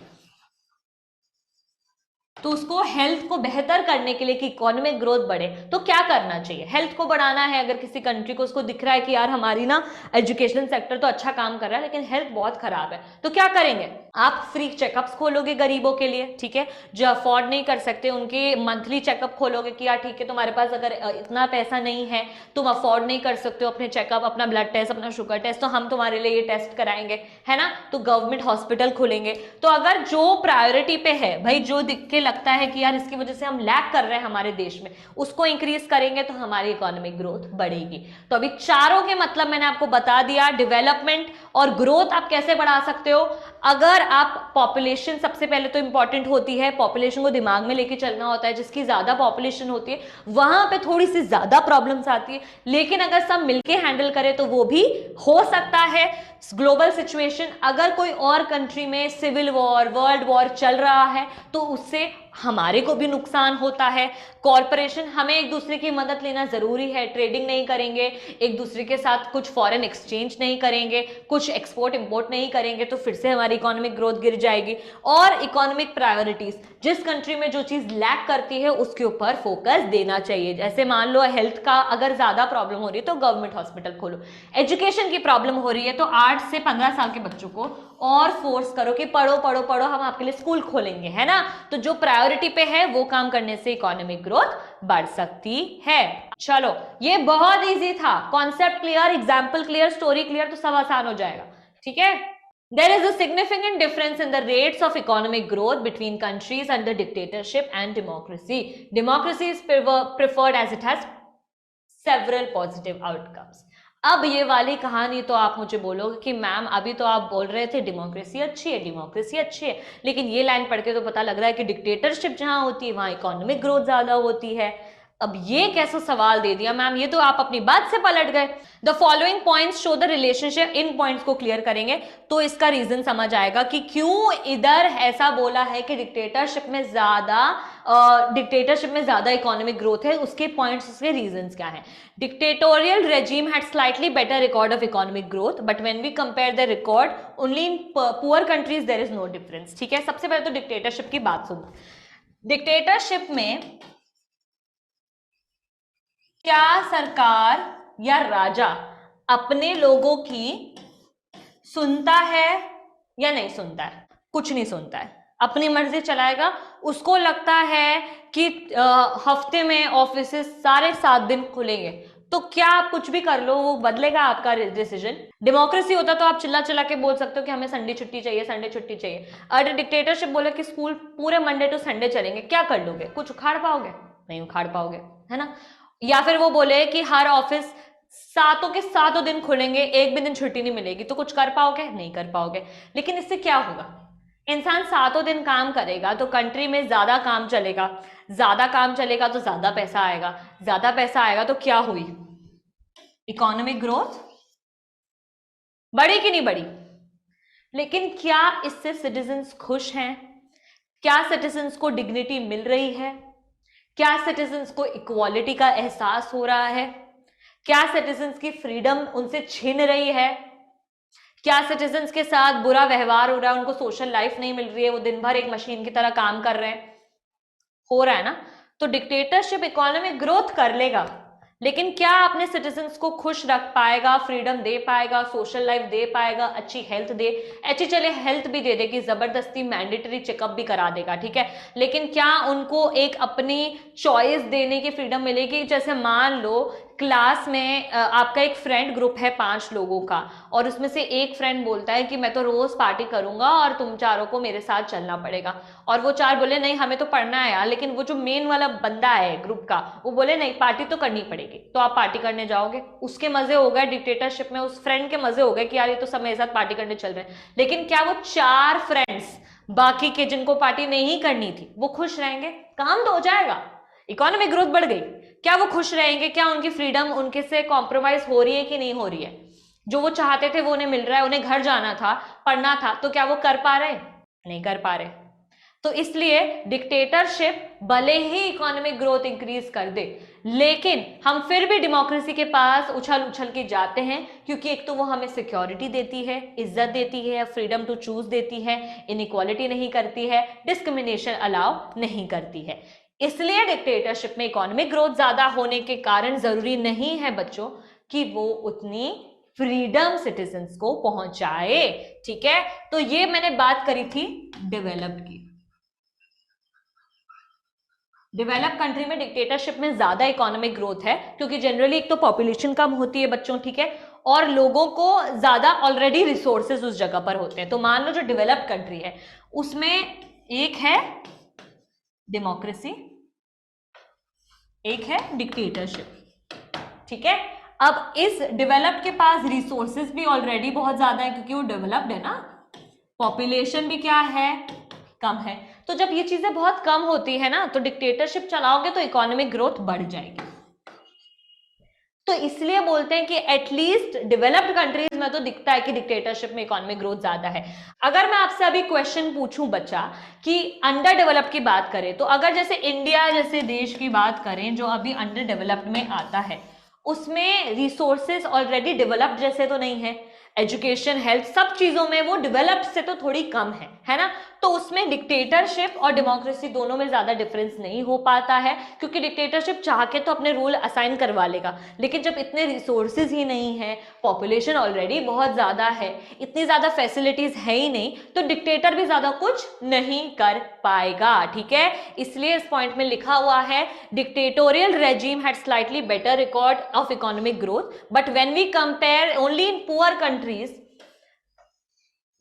तो उसको हेल्थ को बेहतर करने के लिए कि इकोनॉमिक ग्रोथ बढ़े तो क्या करना चाहिए? हेल्थ को बढ़ाना है अगर किसी कंट्री को, उसको दिख रहा है कि यार हमारी ना एजुकेशन सेक्टर तो अच्छा काम कर रहा है लेकिन हेल्थ बहुत खराब है, तो क्या करेंगे? आप फ्री चेकअप्स खोलोगे गरीबों के लिए, ठीक है, जो अफोर्ड नहीं कर सकते उनके मंथली चेकअप खोलोगे कि यार ठीक है तुम्हारे पास अगर इतना पैसा नहीं है, तुम अफोर्ड नहीं कर सकते हो अपने चेकअप, अपना ब्लड टेस्ट, अपना शुगर टेस्ट, तो हम तुम्हारे लिए ये टेस्ट कराएंगे, है ना, तो गवर्नमेंट हॉस्पिटल खोलेंगे। तो अगर जो प्रायोरिटी पे है भाई, जो दिख के लगता है कि यार इसकी वजह से हम लैग कर रहे हैं हमारे देश में, उसको इंक्रीज करेंगे तो हमारी इकोनॉमिक ग्रोथ बढ़ेगी। तो अभी चारों के मतलब मैंने आपको बता दिया। डेवलपमेंट और ग्रोथ आप कैसे बढ़ा सकते हो? अगर आप पॉपुलेशन, सबसे पहले तो इंपॉर्टेंट होती है, पॉपुलेशन को दिमाग में लेके चलना होता है, जिसकी ज्यादा पॉपुलेशन होती है वहां पे थोड़ी सी ज्यादा प्रॉब्लम्स आती है, लेकिन अगर सब मिलके हैंडल करें तो वो भी हो सकता है। ग्लोबल सिचुएशन, अगर कोई और कंट्री में सिविल वॉर, वर्ल्ड वॉर चल रहा है तो उससे हमारे को भी नुकसान होता है। कॉरपोरेशन, हमें एक दूसरे की मदद लेना जरूरी है, ट्रेडिंग नहीं करेंगे एक दूसरे के साथ, कुछ फॉरेन एक्सचेंज नहीं करेंगे, कुछ एक्सपोर्ट इंपोर्ट नहीं करेंगे तो फिर से हमारी इकोनॉमिक ग्रोथ गिर जाएगी। और इकोनॉमिक प्रायोरिटीज, जिस कंट्री में जो चीज लैक करती है उसके ऊपर फोकस देना चाहिए। जैसे मान लो हेल्थ का अगर ज्यादा प्रॉब्लम हो रही है तो गवर्नमेंट हॉस्पिटल खोलो, एजुकेशन की प्रॉब्लम हो रही है तो 8 से 15 साल के बच्चों को और फोर्स करो कि पढ़ो पढ़ो पढ़ो, हम आपके लिए स्कूल खोलेंगे, है ना। तो जो प्रायोरिटी पे है वो काम करने से इकोनॉमिक ग्रोथ बढ़ सकती है। चलो, ये बहुत इजी था, concept clear, example clear, story clear, तो सब आसान हो जाएगा, ठीक है। There is a significant difference in the rates of economic growth between countries under dictatorship and democracy. Democracy is preferred as it has several positive outcomes. अब ये वाली कहानी तो आप मुझे बोलोगे कि मैम अभी तो आप बोल रहे थे डेमोक्रेसी अच्छी है, डेमोक्रेसी अच्छी है, लेकिन ये लाइन पढ़ के तो पता लग रहा है कि डिक्टेटरशिप जहां होती है वहां इकोनॉमिक ग्रोथ ज्यादा होती है। अब ये कैसा सवाल दे दिया मैम, ये तो आप अपनी बात से पलट गए। The following points show the relationship, in points को क्लियर करेंगे तो इसका रीजन समझ आएगा कि क्यों इधर ऐसा बोला है कि डिक्टेटरशिप में ज्यादा इकोनॉमिक ग्रोथ है, उसके पॉइंट्स, उसके रीजंस क्या है। Dictatorial regime had slightly better record of economic growth but when we compare the record only in poor countries there is no difference, ठीक है। सबसे पहले तो डिक्टेटरशिप की बात सुनो। डिक्टेटरशिप में क्या सरकार या राजा अपने लोगों की सुनता है या नहीं सुनता है? कुछ नहीं सुनता है, अपनी मर्जी चलाएगा। उसको लगता है कि हफ्ते में ऑफिसेस सारे 7 दिन खुलेंगे तो क्या आप कुछ भी कर लो वो बदलेगा आपका डिसीजन? डेमोक्रेसी होता तो आप चिल्ला चिल्ला के बोल सकते हो कि हमें संडे छुट्टी चाहिए, संडे छुट्टी चाहिए। अगर डिक्टेटरशिप बोले कि स्कूल पूरे मंडे टू संडे चलेंगे, क्या कर लोगे? कुछ उखाड़ पाओगे? नहीं उखाड़ पाओगे, है ना। या फिर वो बोले कि हर ऑफिस 7 के 7 दिन खुलेंगे, एक भी दिन छुट्टी नहीं मिलेगी, तो कुछ कर पाओगे? नहीं कर पाओगे। लेकिन इससे क्या होगा? इंसान 7 दिन काम करेगा तो कंट्री में ज्यादा काम चलेगा, ज्यादा काम चलेगा तो ज्यादा पैसा आएगा, ज्यादा पैसा आएगा तो क्या हुई? इकोनॉमिक ग्रोथ बढ़ी कि नहीं बढ़ी? लेकिन क्या इससे सिटीजन्स खुश हैं? क्या सिटीजन्स को डिग्निटी मिल रही है? क्या सिटीजन्स को इक्वालिटी का एहसास हो रहा है? क्या सिटीजन्स की फ्रीडम उनसे छीन रही है? क्या सिटीजन्स के साथ बुरा व्यवहार हो रहा है, उनको सोशल लाइफ नहीं मिल रही है, वो दिन भर एक मशीन की तरह काम कर रहे हैं? हो रहा है ना। तो डिक्टेटरशिप इकोनॉमिक ग्रोथ कर लेगा, लेकिन क्या अपने सिटीजन्स को खुश रख पाएगा, फ्रीडम दे पाएगा, सोशल लाइफ दे पाएगा, अच्छी हेल्थ दे? अच्छी चले हेल्थ भी दे देगी, जबरदस्ती मैंडेटरी चेकअप भी करा देगा, ठीक है, लेकिन क्या उनको एक अपनी चॉइस देने की फ्रीडम मिलेगी? जैसे मान लो क्लास में आपका एक फ्रेंड ग्रुप है 5 लोगों का, और उसमें से एक फ्रेंड बोलता है कि मैं तो रोज पार्टी करूंगा और तुम चारों को मेरे साथ चलना पड़ेगा, और वो 4 बोले नहीं हमें तो पढ़ना है यार, लेकिन वो जो मेन वाला बंदा है ग्रुप का वो बोले नहीं पार्टी तो करनी पड़ेगी, तो आप पार्टी करने जाओगे। उसके मजे हो गए डिक्टेटरशिप में, उस फ्रेंड के मजे हो गए कि यार ये तो सब मेरे साथ पार्टी करने चल रहे हैं, लेकिन क्या वो 4 फ्रेंड्स बाकी के जिनको पार्टी नहीं करनी थी वो खुश रहेंगे? काम तो हो जाएगा, इकोनॉमिक ग्रोथ बढ़ गई, क्या वो खुश रहेंगे? क्या उनकी फ्रीडम उनके से कॉम्प्रोमाइज हो रही है कि नहीं हो रही है? जो वो चाहते थे वो उन्हें मिल रहा है, उन्हें घर जाना था, पढ़ना था, तो क्या वो कर पा रहे? नहीं कर पा रहे। तो इसलिए डिक्टेटरशिप भले ही इकोनॉमिक ग्रोथ इंक्रीज कर दे, लेकिन हम फिर भी डेमोक्रेसी के पास उछल उछल के जाते हैं, क्योंकि एक तो वो हमें सिक्योरिटी देती है, इज्जत देती है, फ्रीडम टू चूज देती है, इनइक्वालिटी नहीं करती है, डिस्क्रिमिनेशन अलाउ नहीं करती है। इसलिए डिक्टेटरशिप में इकोनॉमिक ग्रोथ ज्यादा होने के कारण जरूरी नहीं है बच्चों कि वो उतनी फ्रीडम सिटीजन्स को पहुंचाए। ठीक है, तो ये मैंने बात करी थी डेवलप्ड की। डेवलप कंट्री में डिक्टेटरशिप में ज्यादा इकोनॉमिक ग्रोथ है, क्योंकि जनरली एक तो पॉपुलेशन कम होती है बच्चों, ठीक है, और लोगों को ज्यादा ऑलरेडी रिसोर्सेज उस जगह पर होते हैं। तो मान लो जो डेवलप कंट्री है उसमें एक है डेमोक्रेसी, एक है डिक्टेटरशिप। ठीक है, अब इस डेवलप्ड के पास रिसोर्सेज भी ऑलरेडी बहुत ज्यादा है, क्योंकि वो डेवलप्ड है ना, पॉपुलेशन भी क्या है, कम है। तो जब ये चीजें बहुत कम होती है ना, तो डिक्टेटरशिप चलाओगे तो इकोनॉमिक ग्रोथ बढ़ जाएगी। तो इसलिए बोलते हैं कि एटलीस्ट डेवलप्ड कंट्रीज में तो दिखता है कि डिक्टेटरशिप में इकोनॉमिक ग्रोथ ज्यादा है। अगर मैं आपसे अभी क्वेश्चन पूछूं बच्चा कि अंडर डेवलप्ड की बात करें, तो अगर जैसे इंडिया जैसे देश की बात करें जो अभी अंडर डेवलप्ड में आता है, उसमें रिसोर्सेज ऑलरेडी डेवलप्ड जैसे तो नहीं है, एजुकेशन, हेल्थ, सब चीजों में वो डेवलप्ड से तो थोड़ी कम है ना। तो उसमें डिक्टेटरशिप और डेमोक्रेसी दोनों में ज्यादा डिफरेंस नहीं हो पाता है, क्योंकि डिक्टेटरशिप चाह के तो अपने रूल असाइन करवा लेगा, लेकिन जब इतने रिसोर्सेज ही नहीं है, पॉपुलेशन ऑलरेडी बहुत ज्यादा है, इतनी ज्यादा फैसिलिटीज है ही नहीं, तो डिक्टेटर भी ज्यादा कुछ नहीं कर पाएगा। ठीक है, इसलिए इस पॉइंट में लिखा हुआ है dictatorial regime had slightly better record of economic growth, but when we compare only in poor countries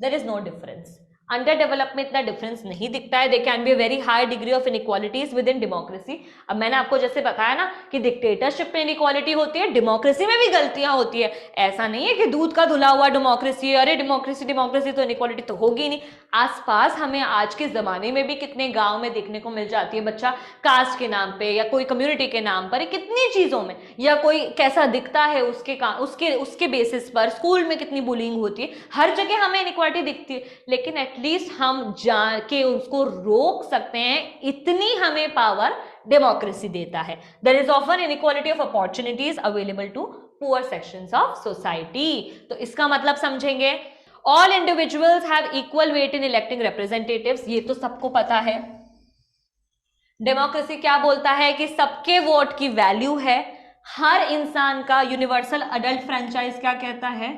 there is no difference. Under develop में इतना डिफरेंस नहीं दिखता है। They can be a very high degree of inequalities within democracy. अब मैंने आपको जैसे बताया ना कि डिक्टेटरशिप में इनइक्वालिटी होती है, डेमोक्रेसी में भी गलतियां होती है। ऐसा नहीं है कि दूध का धुला हुआ डेमोक्रेसी है, अरे डेमोक्रेसी डेमोक्रेसी तो इनइक्वालिटी तो होगी नहीं। आसपास हमें आज के जमाने में भी कितने गांव में देखने को मिल जाती है बच्चा कास्ट के नाम पे या कोई कम्युनिटी के नाम पर, कितनी चीजों में, या कोई कैसा दिखता है उसके बेसिस पर स्कूल में कितनी बुलिंग होती है, हर जगह हमें इनइक्वालिटी दिखती है। लेकिन एटलीस्ट हम जाके उसको रोक सकते हैं, इतनी हमें पावर डेमोक्रेसी देता है। There is often inequality of opportunities available to poor sections of society. तो इसका मतलब समझेंगे, all individuals have equal weight in electing representatives, ये तो सबको पता है। डेमोक्रेसी क्या बोलता है कि सबके वोट की वैल्यू है, हर इंसान का यूनिवर्सल अडल्ट फ्रेंचाइज क्या कहता है,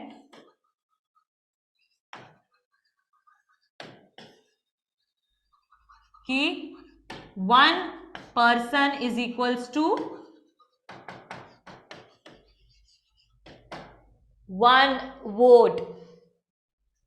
कि 1 person is equals to 1 vote.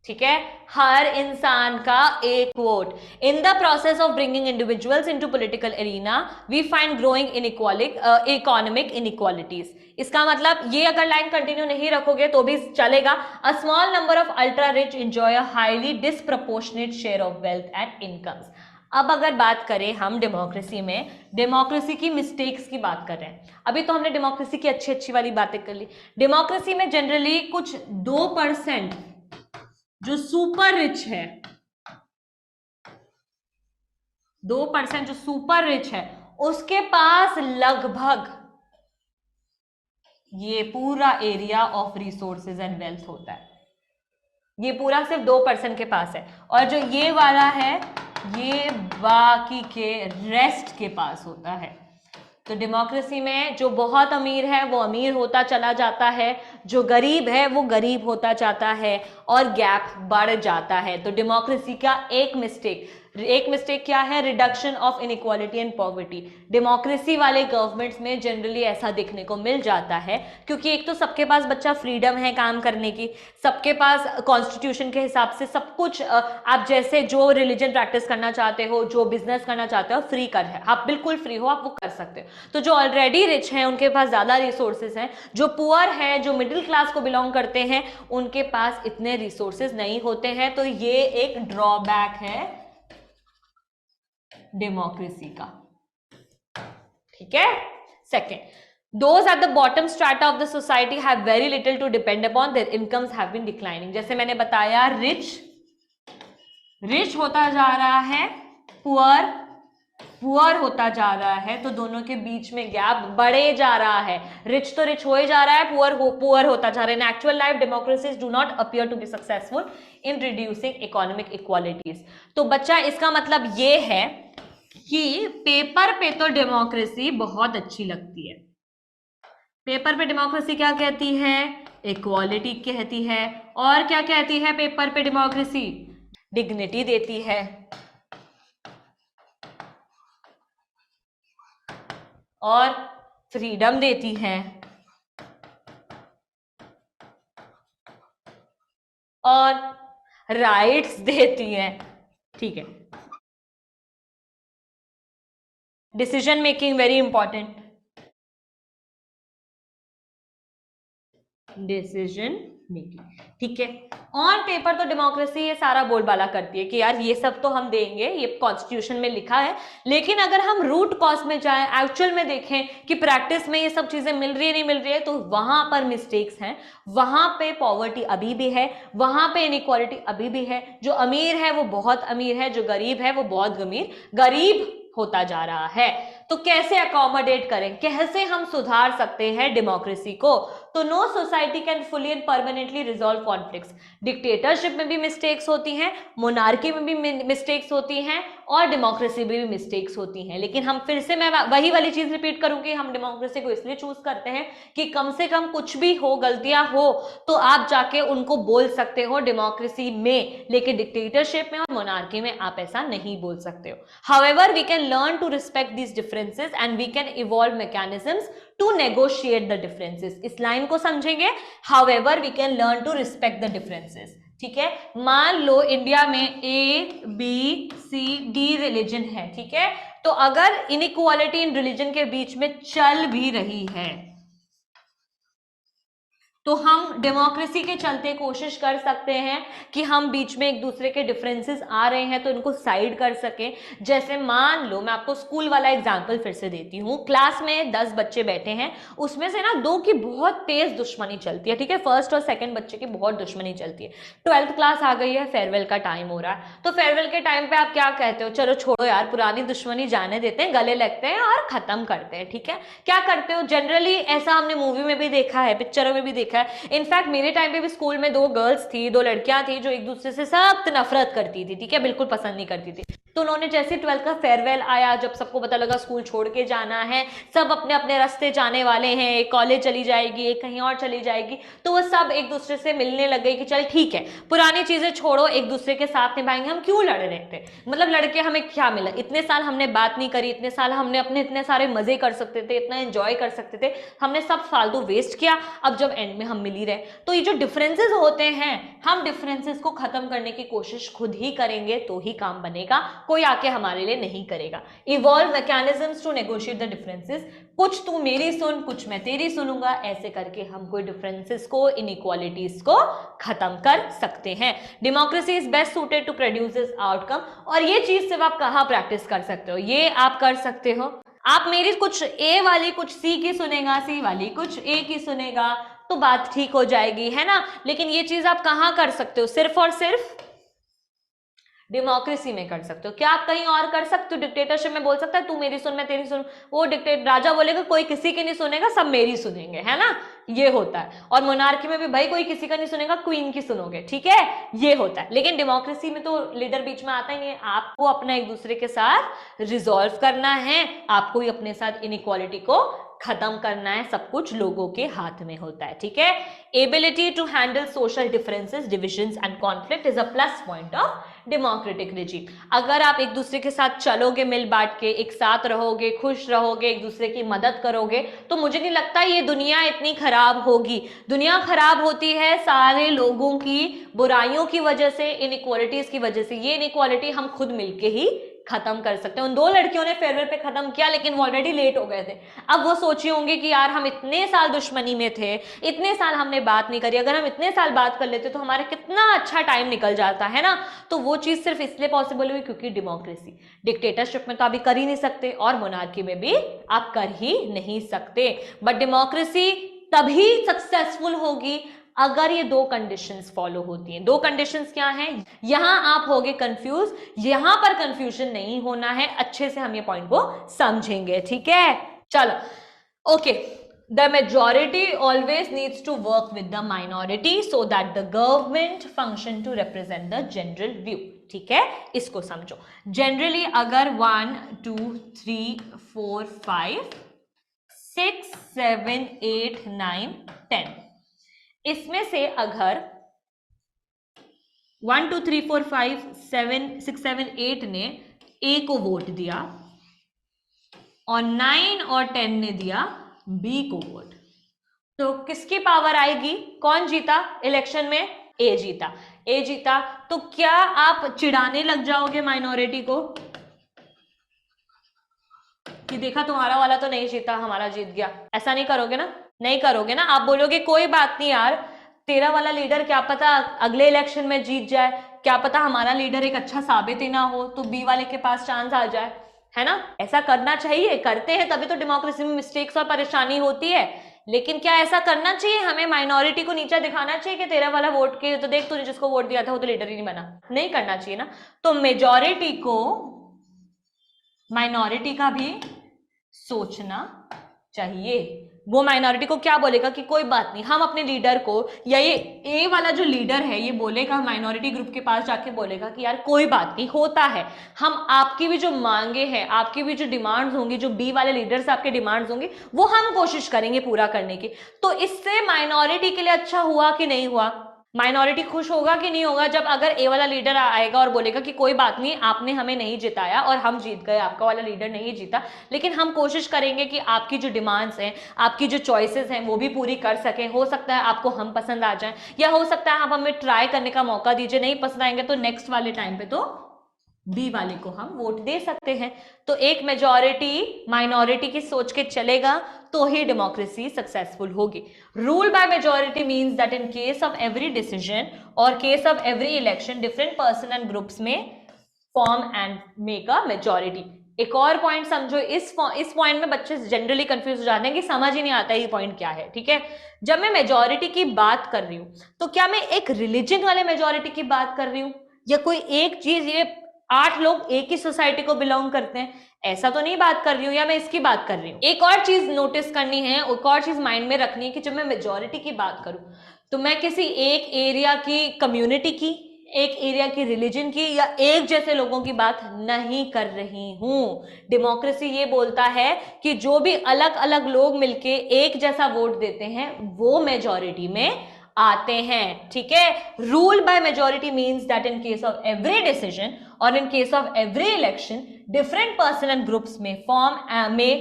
ठीक है, हर इंसान का एक वोट। In the process of bringing individuals into political arena we find growing economic inequalities. इसका मतलब ये अगर लाइन कंटिन्यू नहीं रखोगे तो भी चलेगा। A small number of ultra rich enjoy a highly disproportionate share of wealth and incomes. अब अगर बात करें हम डेमोक्रेसी में, डेमोक्रेसी की मिस्टेक्स की बात कर रहे हैं। अभी तो हमने डेमोक्रेसी की अच्छी अच्छी वाली बातें कर ली। डेमोक्रेसी में जनरली कुछ 2% जो सुपर रिच है, 2% जो सुपर रिच है, उसके पास लगभग ये पूरा area of resources and wealth होता है। ये पूरा सिर्फ 2% के पास है, और जो ये वाला है ये बाकी के रेस्ट के पास होता है। तो डेमोक्रेसी में जो बहुत अमीर है वो अमीर होता चला जाता है, जो गरीब है वो गरीब होता जाता है, और गैप बढ़ जाता है। तो डेमोक्रेसी का एक मिस्टेक क्या है, reduction of inequality and poverty. Democracy वाले गवर्नमेंट्स में जनरली ऐसा देखने को मिल जाता है, क्योंकि एक तो सबके पास बच्चा फ्रीडम है काम करने की, सबके पास कॉन्स्टिट्यूशन के हिसाब से सब कुछ, आप जैसे जो रिलीजन प्रैक्टिस करना चाहते हो, जो बिजनेस करना चाहते हो, फ्री कर है, आप बिल्कुल फ्री हो, आप वो कर सकते हो। तो जो ऑलरेडी रिच हैं उनके पास ज्यादा रिसोर्सेज हैं, जो पुअर है, जो मिडिल क्लास को बिलोंग करते हैं, उनके पास इतने रिसोर्सेज नहीं होते हैं। तो ये एक ड्रॉबैक है डेमोक्रेसी का। ठीक है, second, those at the bottom strata of the society have very little to depend upon, their incomes have been declining। जैसे मैंने बताया, रिच होता जा रहा है, पुअर होता जा रहा है, तो दोनों के बीच में गैप बढ़े जा रहा है। रिच तो रिच हो ही जा रहा है, पुअर होता जा रहा है। In actual life democracies do not appear to be successful in reducing economic equalities. तो बच्चा इसका मतलब ये है कि पेपर पे तो डेमोक्रेसी बहुत अच्छी लगती है। पेपर पे डेमोक्रेसी क्या कहती है? इक्वालिटी कहती है। और क्या कहती है पेपर पे डेमोक्रेसी? डिग्निटी देती है और फ्रीडम देती है और राइट्स देती है। ठीक है, decision making very important, decision making. ठीक है, ऑन पेपर तो डेमोक्रेसी ये सारा बोलबाला करती है कि यार ये सब तो हम देंगे, ये कॉन्स्टिट्यूशन में लिखा है, लेकिन अगर हम रूट कॉज में जाएं, एक्चुअल में देखें कि प्रैक्टिस में ये सब चीजें मिल रही है नहीं मिल रही है, तो वहां पर मिस्टेक्स हैं, वहां पे पॉवर्टी अभी भी है, वहां पे इनइक्वालिटी अभी भी है। जो अमीर है वो बहुत अमीर है, जो गरीब है वो बहुत गरीब होता जा रहा है। तो कैसे अकोमोडेट करें, कैसे हम सुधार सकते हैं डेमोक्रेसी को? तो no society can fully and permanently resolve conflicts. Dictatorship में भी मिस्टेक्स होती हैं, मोनार्की में भी मिस्टेक्स होती हैं और डेमोक्रेसी में भी मिस्टेक्स होती हैं। लेकिन हम फिर से मैं वही वाली चीज रिपीट करूंगी, हम डेमोक्रेसी को इसलिए चूज करते हैं कि कम से कम कुछ भी हो, गलतियां हो तो आप जाके उनको बोल सकते हो डेमोक्रेसी में, लेकिन डिक्टेटरशिप में और मोनार्की में आप ऐसा नहीं बोल सकते हो। However we can learn to respect these differences and we can evolve mechanisms to negotiate the differences. इस लाइन को समझेंगे, however we can learn to respect the differences. ठीक है, मान लो इंडिया में ABCD रिलीजन है, ठीक है, तो अगर इनइक्वालिटी इन रिलीजन के बीच में चल भी रही है तो हम डेमोक्रेसी के चलते कोशिश कर सकते हैं कि हम बीच में एक दूसरे के डिफरेंसेस आ रहे हैं तो इनको साइड कर सकें। जैसे मान लो, मैं आपको स्कूल वाला एग्जांपल फिर से देती हूँ। क्लास में 10 बच्चे बैठे हैं, उसमें से ना 2 की बहुत तेज दुश्मनी चलती है, ठीक है, फर्स्ट और सेकंड बच्चे की बहुत दुश्मनी चलती है। 12th क्लास आ गई है, फेयरवेल का टाइम हो रहा है, तो फेयरवेल के टाइम पे आप क्या कहते हो? चलो छोड़ो यार, पुरानी दुश्मनी जाने देते हैं, गले लगते हैं और खत्म करते हैं। ठीक है, क्या करते हो? जनरली ऐसा हमने मूवी में भी देखा है, पिक्चरों में भी देखा है। इनफैक्ट मेरे टाइम पे भी स्कूल में 2 गर्ल्स थी, 2 लड़कियां थी जो एक दूसरे से सख्त नफरत करती थी, ठीक है, बिल्कुल पसंद नहीं करती थी। तो उन्होंने जैसे 12th का फेयरवेल आया, जब सबको पता लगा स्कूल छोड़ के जाना है, सब अपने अपने रास्ते जाने वाले हैं, एक कॉलेज चली जाएगी, एक कहीं और चली जाएगी, तो वो सब एक दूसरे से मिलने लग गई कि चल ठीक है, पुरानी चीजें छोड़ो, एक दूसरे के साथ निभाएंगे। हम क्यों लड़ रहे थे? मतलब लड़के हमें क्या मिला? इतने साल हमने बात नहीं करी, इतने साल हमने अपने इतने सारे मजे कर सकते थे, इतना एंजॉय कर सकते थे, हमने सब फालतू वेस्ट किया। अब जब एंड में हम मिल ही रहे, तो ये जो डिफरेंसेस होते हैं, हम डिफरेंसेस को खत्म करने की कोशिश खुद ही करेंगे तो ही काम बनेगा, कोई आके हमारे लिए नहीं करेगा। Evolve mechanisms to negotiate the differences, कुछ तू मेरी सुन, कुछ मैं तेरी सुनूंगा, ऐसे करके हम कोई डिफरेंसेस को, इनइक्वालिटीज को खत्म कर सकते हैं। Democracy is best suited to produce this outcome. और ये चीज सिर्फ आप कहाँ प्रैक्टिस कर सकते हो? ये आप कर सकते हो, आप मेरी कुछ ए वाली कुछ सी की सुनेगा, सी वाली कुछ ए की सुनेगा, तो बात ठीक हो जाएगी, है ना। लेकिन ये चीज आप कहाँ कर सकते हो? सिर्फ और सिर्फ डेमोक्रेसी में कर सकते हो। क्या आप कहीं और कर सकते हो? डिक्टेटरशिप में बोल सकता है तू मेरी सुन मैं तेरी सुन, वो राजा बोलेगा कोई किसी की नहीं सुनेगा, सब मेरी सुनेंगे, है ना, ये होता है। और मोनार्की में भी भाई कोई किसी का नहीं सुनेगा, क्वीन की सुनोगे, ठीक है, ये होता है। लेकिन डेमोक्रेसी में तो लीडर बीच में आता ही नहीं है, आपको अपना एक दूसरे के साथ रिजॉल्व करना है, आपको ही अपने साथ इनइक्वालिटी को खत्म करना है, सब कुछ लोगों के हाथ में होता है, ठीक है। Ability to handle social differences, divisions and conflict is a plus point of democratic regime. अगर आप एक दूसरे के साथ चलोगे, मिल बांट के एक साथ रहोगे, खुश रहोगे, एक दूसरे की मदद करोगे, तो मुझे नहीं लगता ये दुनिया इतनी खराब होगी। दुनिया खराब होती है सारे लोगों की बुराइयों की वजह से, इनइक्वालिटीज की वजह से। ये इनइक्वालिटी हम खुद मिलके ही खत्म कर सकते हैं। उन 2 लड़कियों ने फेयरवेल पे खत्म किया, लेकिन वो ऑलरेडी लेट हो गए थे। अब वो सोची होंगे कि यार हम इतने साल दुश्मनी में थे, इतने साल हमने बात नहीं करी, अगर हम इतने साल बात कर लेते तो हमारा कितना अच्छा टाइम निकल जाता, है ना। तो वो चीज सिर्फ इसलिए पॉसिबल हुई क्योंकि डेमोक्रेसी। डिक्टेटरशिप में तो अभी कर ही नहीं सकते और मोनार्की में भी आप कर ही नहीं सकते। बट डेमोक्रेसी तभी सक्सेसफुल होगी अगर ये दो कंडीशंस फॉलो होती हैं। दो कंडीशंस क्या हैं, यहां आप होगे कंफ्यूज, यहां पर कंफ्यूजन नहीं होना है, अच्छे से हम ये पॉइंट को समझेंगे, ठीक है। चलो okay, the majority always needs to work with the minority so that the government function to represent the general view, ठीक है। इसको समझो, जनरली अगर 1 2 3 4 5 6 7 8 9 10, इसमें से अगर 1 2 3 4 5 7 6 7 8 ने ए को वोट दिया और 9 और 10 ने दिया बी को वोट, तो किसकी पावर आएगी, कौन जीता इलेक्शन में, ए जीता। ए जीता तो क्या आप चिढ़ाने लग जाओगे माइनॉरिटी को कि देखा तुम्हारा वाला तो नहीं जीता, हमारा जीत गया, ऐसा नहीं करोगे ना, नहीं करोगे ना। आप बोलोगे कोई बात नहीं यार, तेरा वाला लीडर क्या पता अगले इलेक्शन में जीत जाए, क्या पता हमारा लीडर एक अच्छा साबित ही ना हो तो बी वाले के पास चांस आ जाए, है ना। ऐसा करना चाहिए, करते हैं तभी तो डेमोक्रेसी में मिस्टेक्स और परेशानी होती है। लेकिन क्या ऐसा करना चाहिए, हमें माइनॉरिटी को नीचा दिखाना चाहिए कि तेरा वाला वोट के तो देख, तूने जिसको वोट दिया था वो तो लीडर ही नहीं बना, नहीं करना चाहिए ना। तो मेजॉरिटी को माइनॉरिटी का भी सोचना चाहिए। वो माइनॉरिटी को क्या बोलेगा कि कोई बात नहीं, हम अपने लीडर को, या ये ए वाला जो लीडर है ये बोलेगा माइनॉरिटी ग्रुप के पास जाके बोलेगा कि यार कोई बात नहीं, होता है, हम आपकी भी जो मांगे हैं, आपकी भी जो डिमांड्स होंगी, जो बी वाले लीडर्स आपके डिमांड्स होंगे वो हम कोशिश करेंगे पूरा करने की। तो इससे माइनॉरिटी के लिए अच्छा हुआ कि नहीं हुआ, माइनॉरिटी खुश होगा कि नहीं होगा जब अगर ए वाला लीडर आएगा और बोलेगा कि कोई बात नहीं, आपने हमें नहीं जिताया और हम जीत गए, आपका वाला लीडर नहीं जीता, लेकिन हम कोशिश करेंगे कि आपकी जो डिमांड्स हैं, आपकी जो चॉइसेस हैं वो भी पूरी कर सकें। हो सकता है आपको हम पसंद आ जाएं, या हो सकता है आप हमें ट्राई करने का मौका दीजिए, नहीं पसंद आएंगे तो नेक्स्ट वाले टाइम पे तो बी वाले को हम वोट दे सकते हैं। तो एक मेजॉरिटी माइनॉरिटी की सोच के चलेगा तो ही डेमोक्रेसी सक्सेसफुल होगी। Rule by majority means that in case of every decision और case of every election different person and groups में form and make a majority. एक और पॉइंट समझो, इस पॉइंट में बच्चे जनरली कंफ्यूज हो जाते हैं कि समझ ही नहीं आता ये पॉइंट क्या है, ठीक है। जब मैं मेजॉरिटी की बात कर रही हूं तो क्या मैं एक रिलीजन वाले मेजॉरिटी की बात कर रही हूं, या कोई एक चीज, ये 8 लोग एक ही सोसाइटी को बिलोंग करते हैं, ऐसा तो नहीं बात कर रही हूं, या मैं इसकी बात कर रही हूं। एक और चीज नोटिस करनी है, एक और चीज माइंड में रखनी है कि जब मैं मेजॉरिटी की बात करूं तो मैं किसी एक एरिया की कम्युनिटी की, एक एरिया की रिलीजन की, या एक जैसे लोगों की बात नहीं कर रही हूं। डेमोक्रेसी ये बोलता है कि जो भी अलग अलग लोग मिलके एक जैसा वोट देते हैं वो मेजॉरिटी में आते हैं, ठीक है। Rule by majority means that in case of every decision और in case of every election different person and groups में फॉर्म में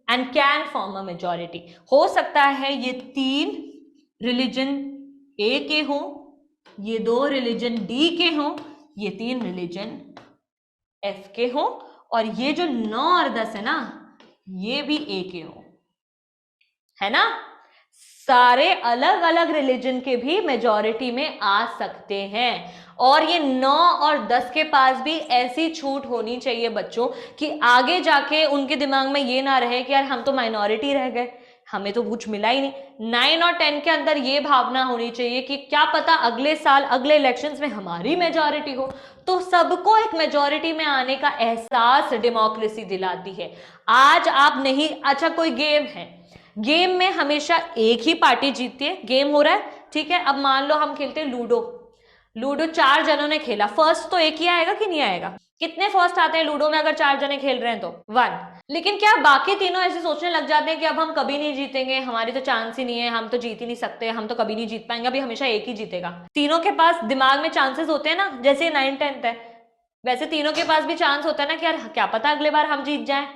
and can form a majority. हो सकता है ये 3 रिलीजन ए के हों, ये 2 रिलीजन डी के हों, ये 3 रिलीजन एफ के हों, और ये जो 9 और 10 है ना ये भी ए के हों, है ना। सारे अलग अलग रिलीजन के भी मेजॉरिटी में आ सकते हैं, और ये 9 और 10 के पास भी ऐसी छूट होनी चाहिए बच्चों कि आगे जाके उनके दिमाग में ये ना रहे कि यार हम तो माइनॉरिटी रह गए, हमें तो कुछ मिला ही नहीं। 9 और 10 के अंदर ये भावना होनी चाहिए कि क्या पता अगले साल अगले इलेक्शंस में हमारी मेजॉरिटी हो। तो सबको एक मेजॉरिटी में आने का एहसास डेमोक्रेसी दिलाती है। आज आप नहीं, अच्छा कोई गेम है, गेम में हमेशा एक ही पार्टी जीतती है, गेम हो रहा है, ठीक है। अब मान लो हम खेलते हैं लूडो, लूडो 4 जनों ने खेला, फर्स्ट तो एक ही आएगा कि नहीं आएगा, कितने फर्स्ट आते हैं लूडो में अगर 4 जने खेल रहे हैं तो 1। लेकिन क्या बाकी तीनों ऐसे सोचने लग जाते हैं कि अब हम कभी नहीं जीतेंगे, हमारी तो चांस ही नहीं है, हम तो जीत ही नहीं सकते, हम तो कभी नहीं जीत पाएंगे, अभी हमेशा एक ही जीतेगा। तीनों के पास दिमाग में चांसेस होते हैं ना, जैसे 9 10 है वैसे तीनों के पास भी चांस होता है ना कि यार क्या पता अगले बार हम जीत जाएं,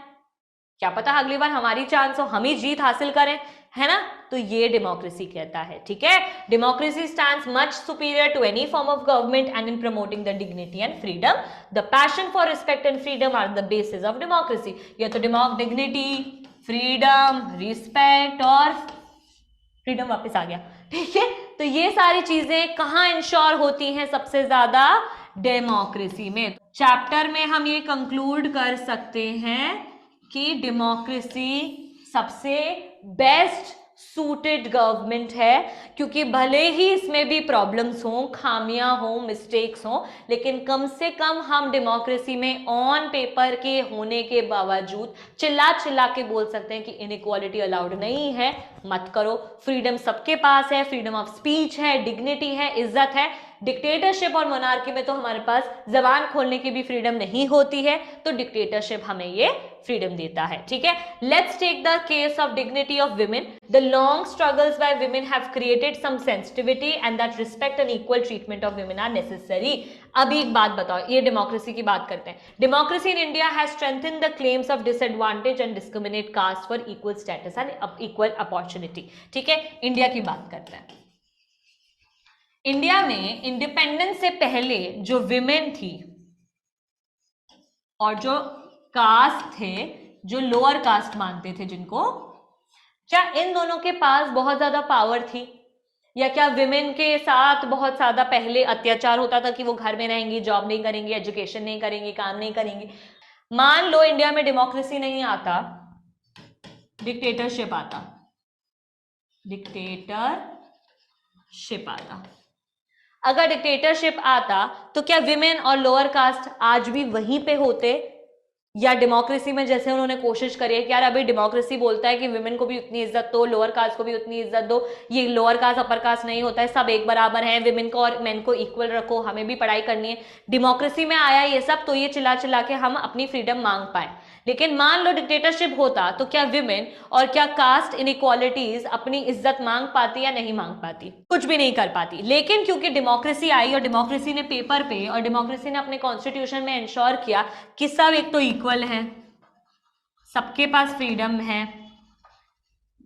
क्या पता अगली बार हमारी चांस हो, हम ही जीत हासिल करें, है ना। तो ये डेमोक्रेसी कहता है, ठीक है। Democracy stands much superior to any form of government and in promoting the dignity and freedom, the passion for respect and freedom are the basis of democracy. ये तो डिग्निटी, फ्रीडम, रिस्पेक्ट और freedom वापस आ गया, ठीक है। तो ये सारी चीजें कहाँ इंश्योर होती हैं सबसे ज्यादा, डेमोक्रेसी में। चैप्टर में हम ये कंक्लूड कर सकते हैं कि डेमोक्रेसी सबसे बेस्ट सूटेड गवर्नमेंट है, क्योंकि भले ही इसमें भी प्रॉब्लम्स हों, खामियां हों, मिस्टेक्स हों, लेकिन कम से कम हम डेमोक्रेसी में ऑन पेपर के होने के बावजूद चिल्ला चिल्ला के बोल सकते हैं कि इनइक्वालिटी अलाउड नहीं है, मत करो। फ्रीडम सबके पास है, फ्रीडम ऑफ स्पीच है, डिग्निटी है, इज्जत है। डिक्टेटरशिप और मोनार्की में तो हमारे पास जबान खोलने की भी फ्रीडम नहीं होती है, तो डिक्टेटरशिप हमें ये फ्रीडम देता है, ठीक है। Let's take the case of dignity of women. The long struggles by women have created some sensitivity and that respect and equal treatment of women are necessary. अब एक बात बताओ, ये डेमोक्रेसी की बात करते हैं। Democracy in India has strengthened the claims of disadvantage and discriminate caste for equal status and equal opportunity, ठीक है। इंडिया की बात करते हैं। इंडिया में इंडिपेंडेंस से पहले जो विमेन थी और जो कास्ट थे, जो लोअर कास्ट मानते थे जिनको, क्या इन दोनों के पास बहुत ज्यादा पावर थी, या क्या विमेन के साथ बहुत ज्यादा पहले अत्याचार होता था कि वो घर में रहेंगी, जॉब नहीं करेंगी, एजुकेशन नहीं करेंगी, काम नहीं करेंगी? मान लो इंडिया में डेमोक्रेसी नहीं आता, डिक्टेटरशिप आता, डिक्टेटरशिप आता। अगर डिक्टेटरशिप आता तो क्या विमेन और लोअर कास्ट आज भी वहीं पे होते, या डेमोक्रेसी में जैसे उन्होंने कोशिश करी है कि यार अभी डेमोक्रेसी बोलता है कि विमेन को भी उतनी इज्जत दो, लोअर कास्ट को भी उतनी इज्जत दो, ये लोअर कास्ट अपर कास्ट नहीं होता है, सब एक बराबर है, विमेन को और मेन को इक्वल रखो, हमें भी पढ़ाई करनी है। डेमोक्रेसी में आया ये सब तो ये चिल्ला चिल्ला के हम अपनी फ्रीडम मांग पाए। लेकिन मान लो डिक्टेटरशिप होता तो क्या विमेन और क्या कास्ट इनइक्वालिटीज अपनी इज्जत मांग पाती या नहीं मांग पाती? कुछ भी नहीं कर पाती। लेकिन क्योंकि डेमोक्रेसी आई और डेमोक्रेसी ने पेपर पे और डेमोक्रेसी ने अपने कॉन्स्टिट्यूशन में इंश्योर किया कि सब एक तो इक्वल है, सबके पास फ्रीडम है,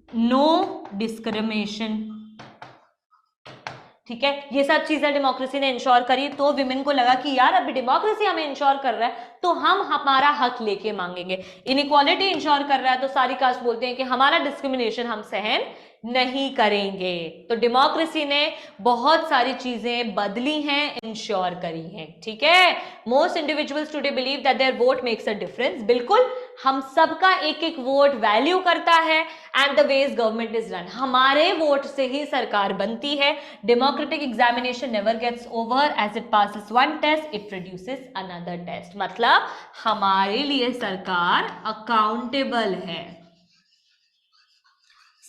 नो डिस्क्रिमिनेशन, ठीक है, ये सब चीजें डेमोक्रेसी ने इंश्योर करी, तो विमेन को लगा कि यार अभी डेमोक्रेसी हमें इंश्योर कर रहा है तो हम हमारा हक लेके मांगेंगे। इनइक्वालिटी इंश्योर कर रहा है तो सारी कास्ट बोलते हैं कि हमारा डिस्क्रिमिनेशन हम सहन नहीं करेंगे। तो डेमोक्रेसी ने बहुत सारी चीजें बदली हैं, इंश्योर करी हैं, ठीक है। Most individuals today believe that their vote makes a difference. बिल्कुल, हम सबका एक एक वोट वैल्यू करता है। And the ways government is run, हमारे वोट से ही सरकार बनती है। Democratic examination never gets over, as it passes one test it produces another test. मतलब हमारे लिए सरकार अकाउंटेबल है।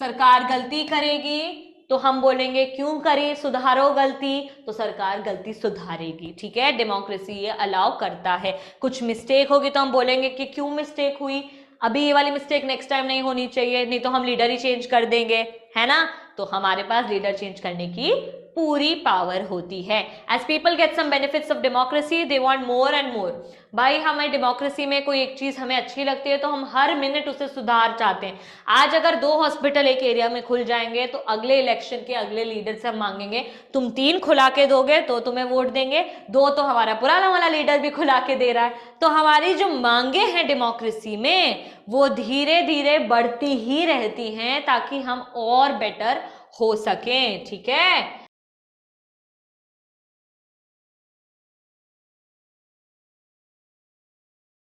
सरकार गलती करेगी तो हम बोलेंगे क्यों करी, सुधारो गलती, तो सरकार गलती सुधारेगी, ठीक है। डेमोक्रेसी ये अलाउ करता है। कुछ मिस्टेक होगी तो हम बोलेंगे कि क्यों मिस्टेक हुई, अभी ये वाली मिस्टेक नेक्स्ट टाइम नहीं होनी चाहिए, नहीं तो हम लीडर ही चेंज कर देंगे, है ना। तो हमारे पास लीडर चेंज करने की पूरी पावर होती है। As people get some benefits of democracy they want more and more. भाई हमें डेमोक्रेसी में कोई एक चीज हमें अच्छी लगती है तो हम हर मिनट उसे सुधार चाहते हैं। आज अगर 2 हॉस्पिटल एक एरिया में खुल जाएंगे तो अगले इलेक्शन के अगले लीडर से हम मांगेंगे तुम 3 खुला के दोगे तो तुम्हें वोट देंगे, 2 तो हमारा पुराना वाला लीडर भी खुला के दे रहा है। तो हमारी जो मांगे हैं डेमोक्रेसी में वो धीरे धीरे बढ़ती ही रहती हैं ताकि हम और बेटर हो सकें, ठीक है।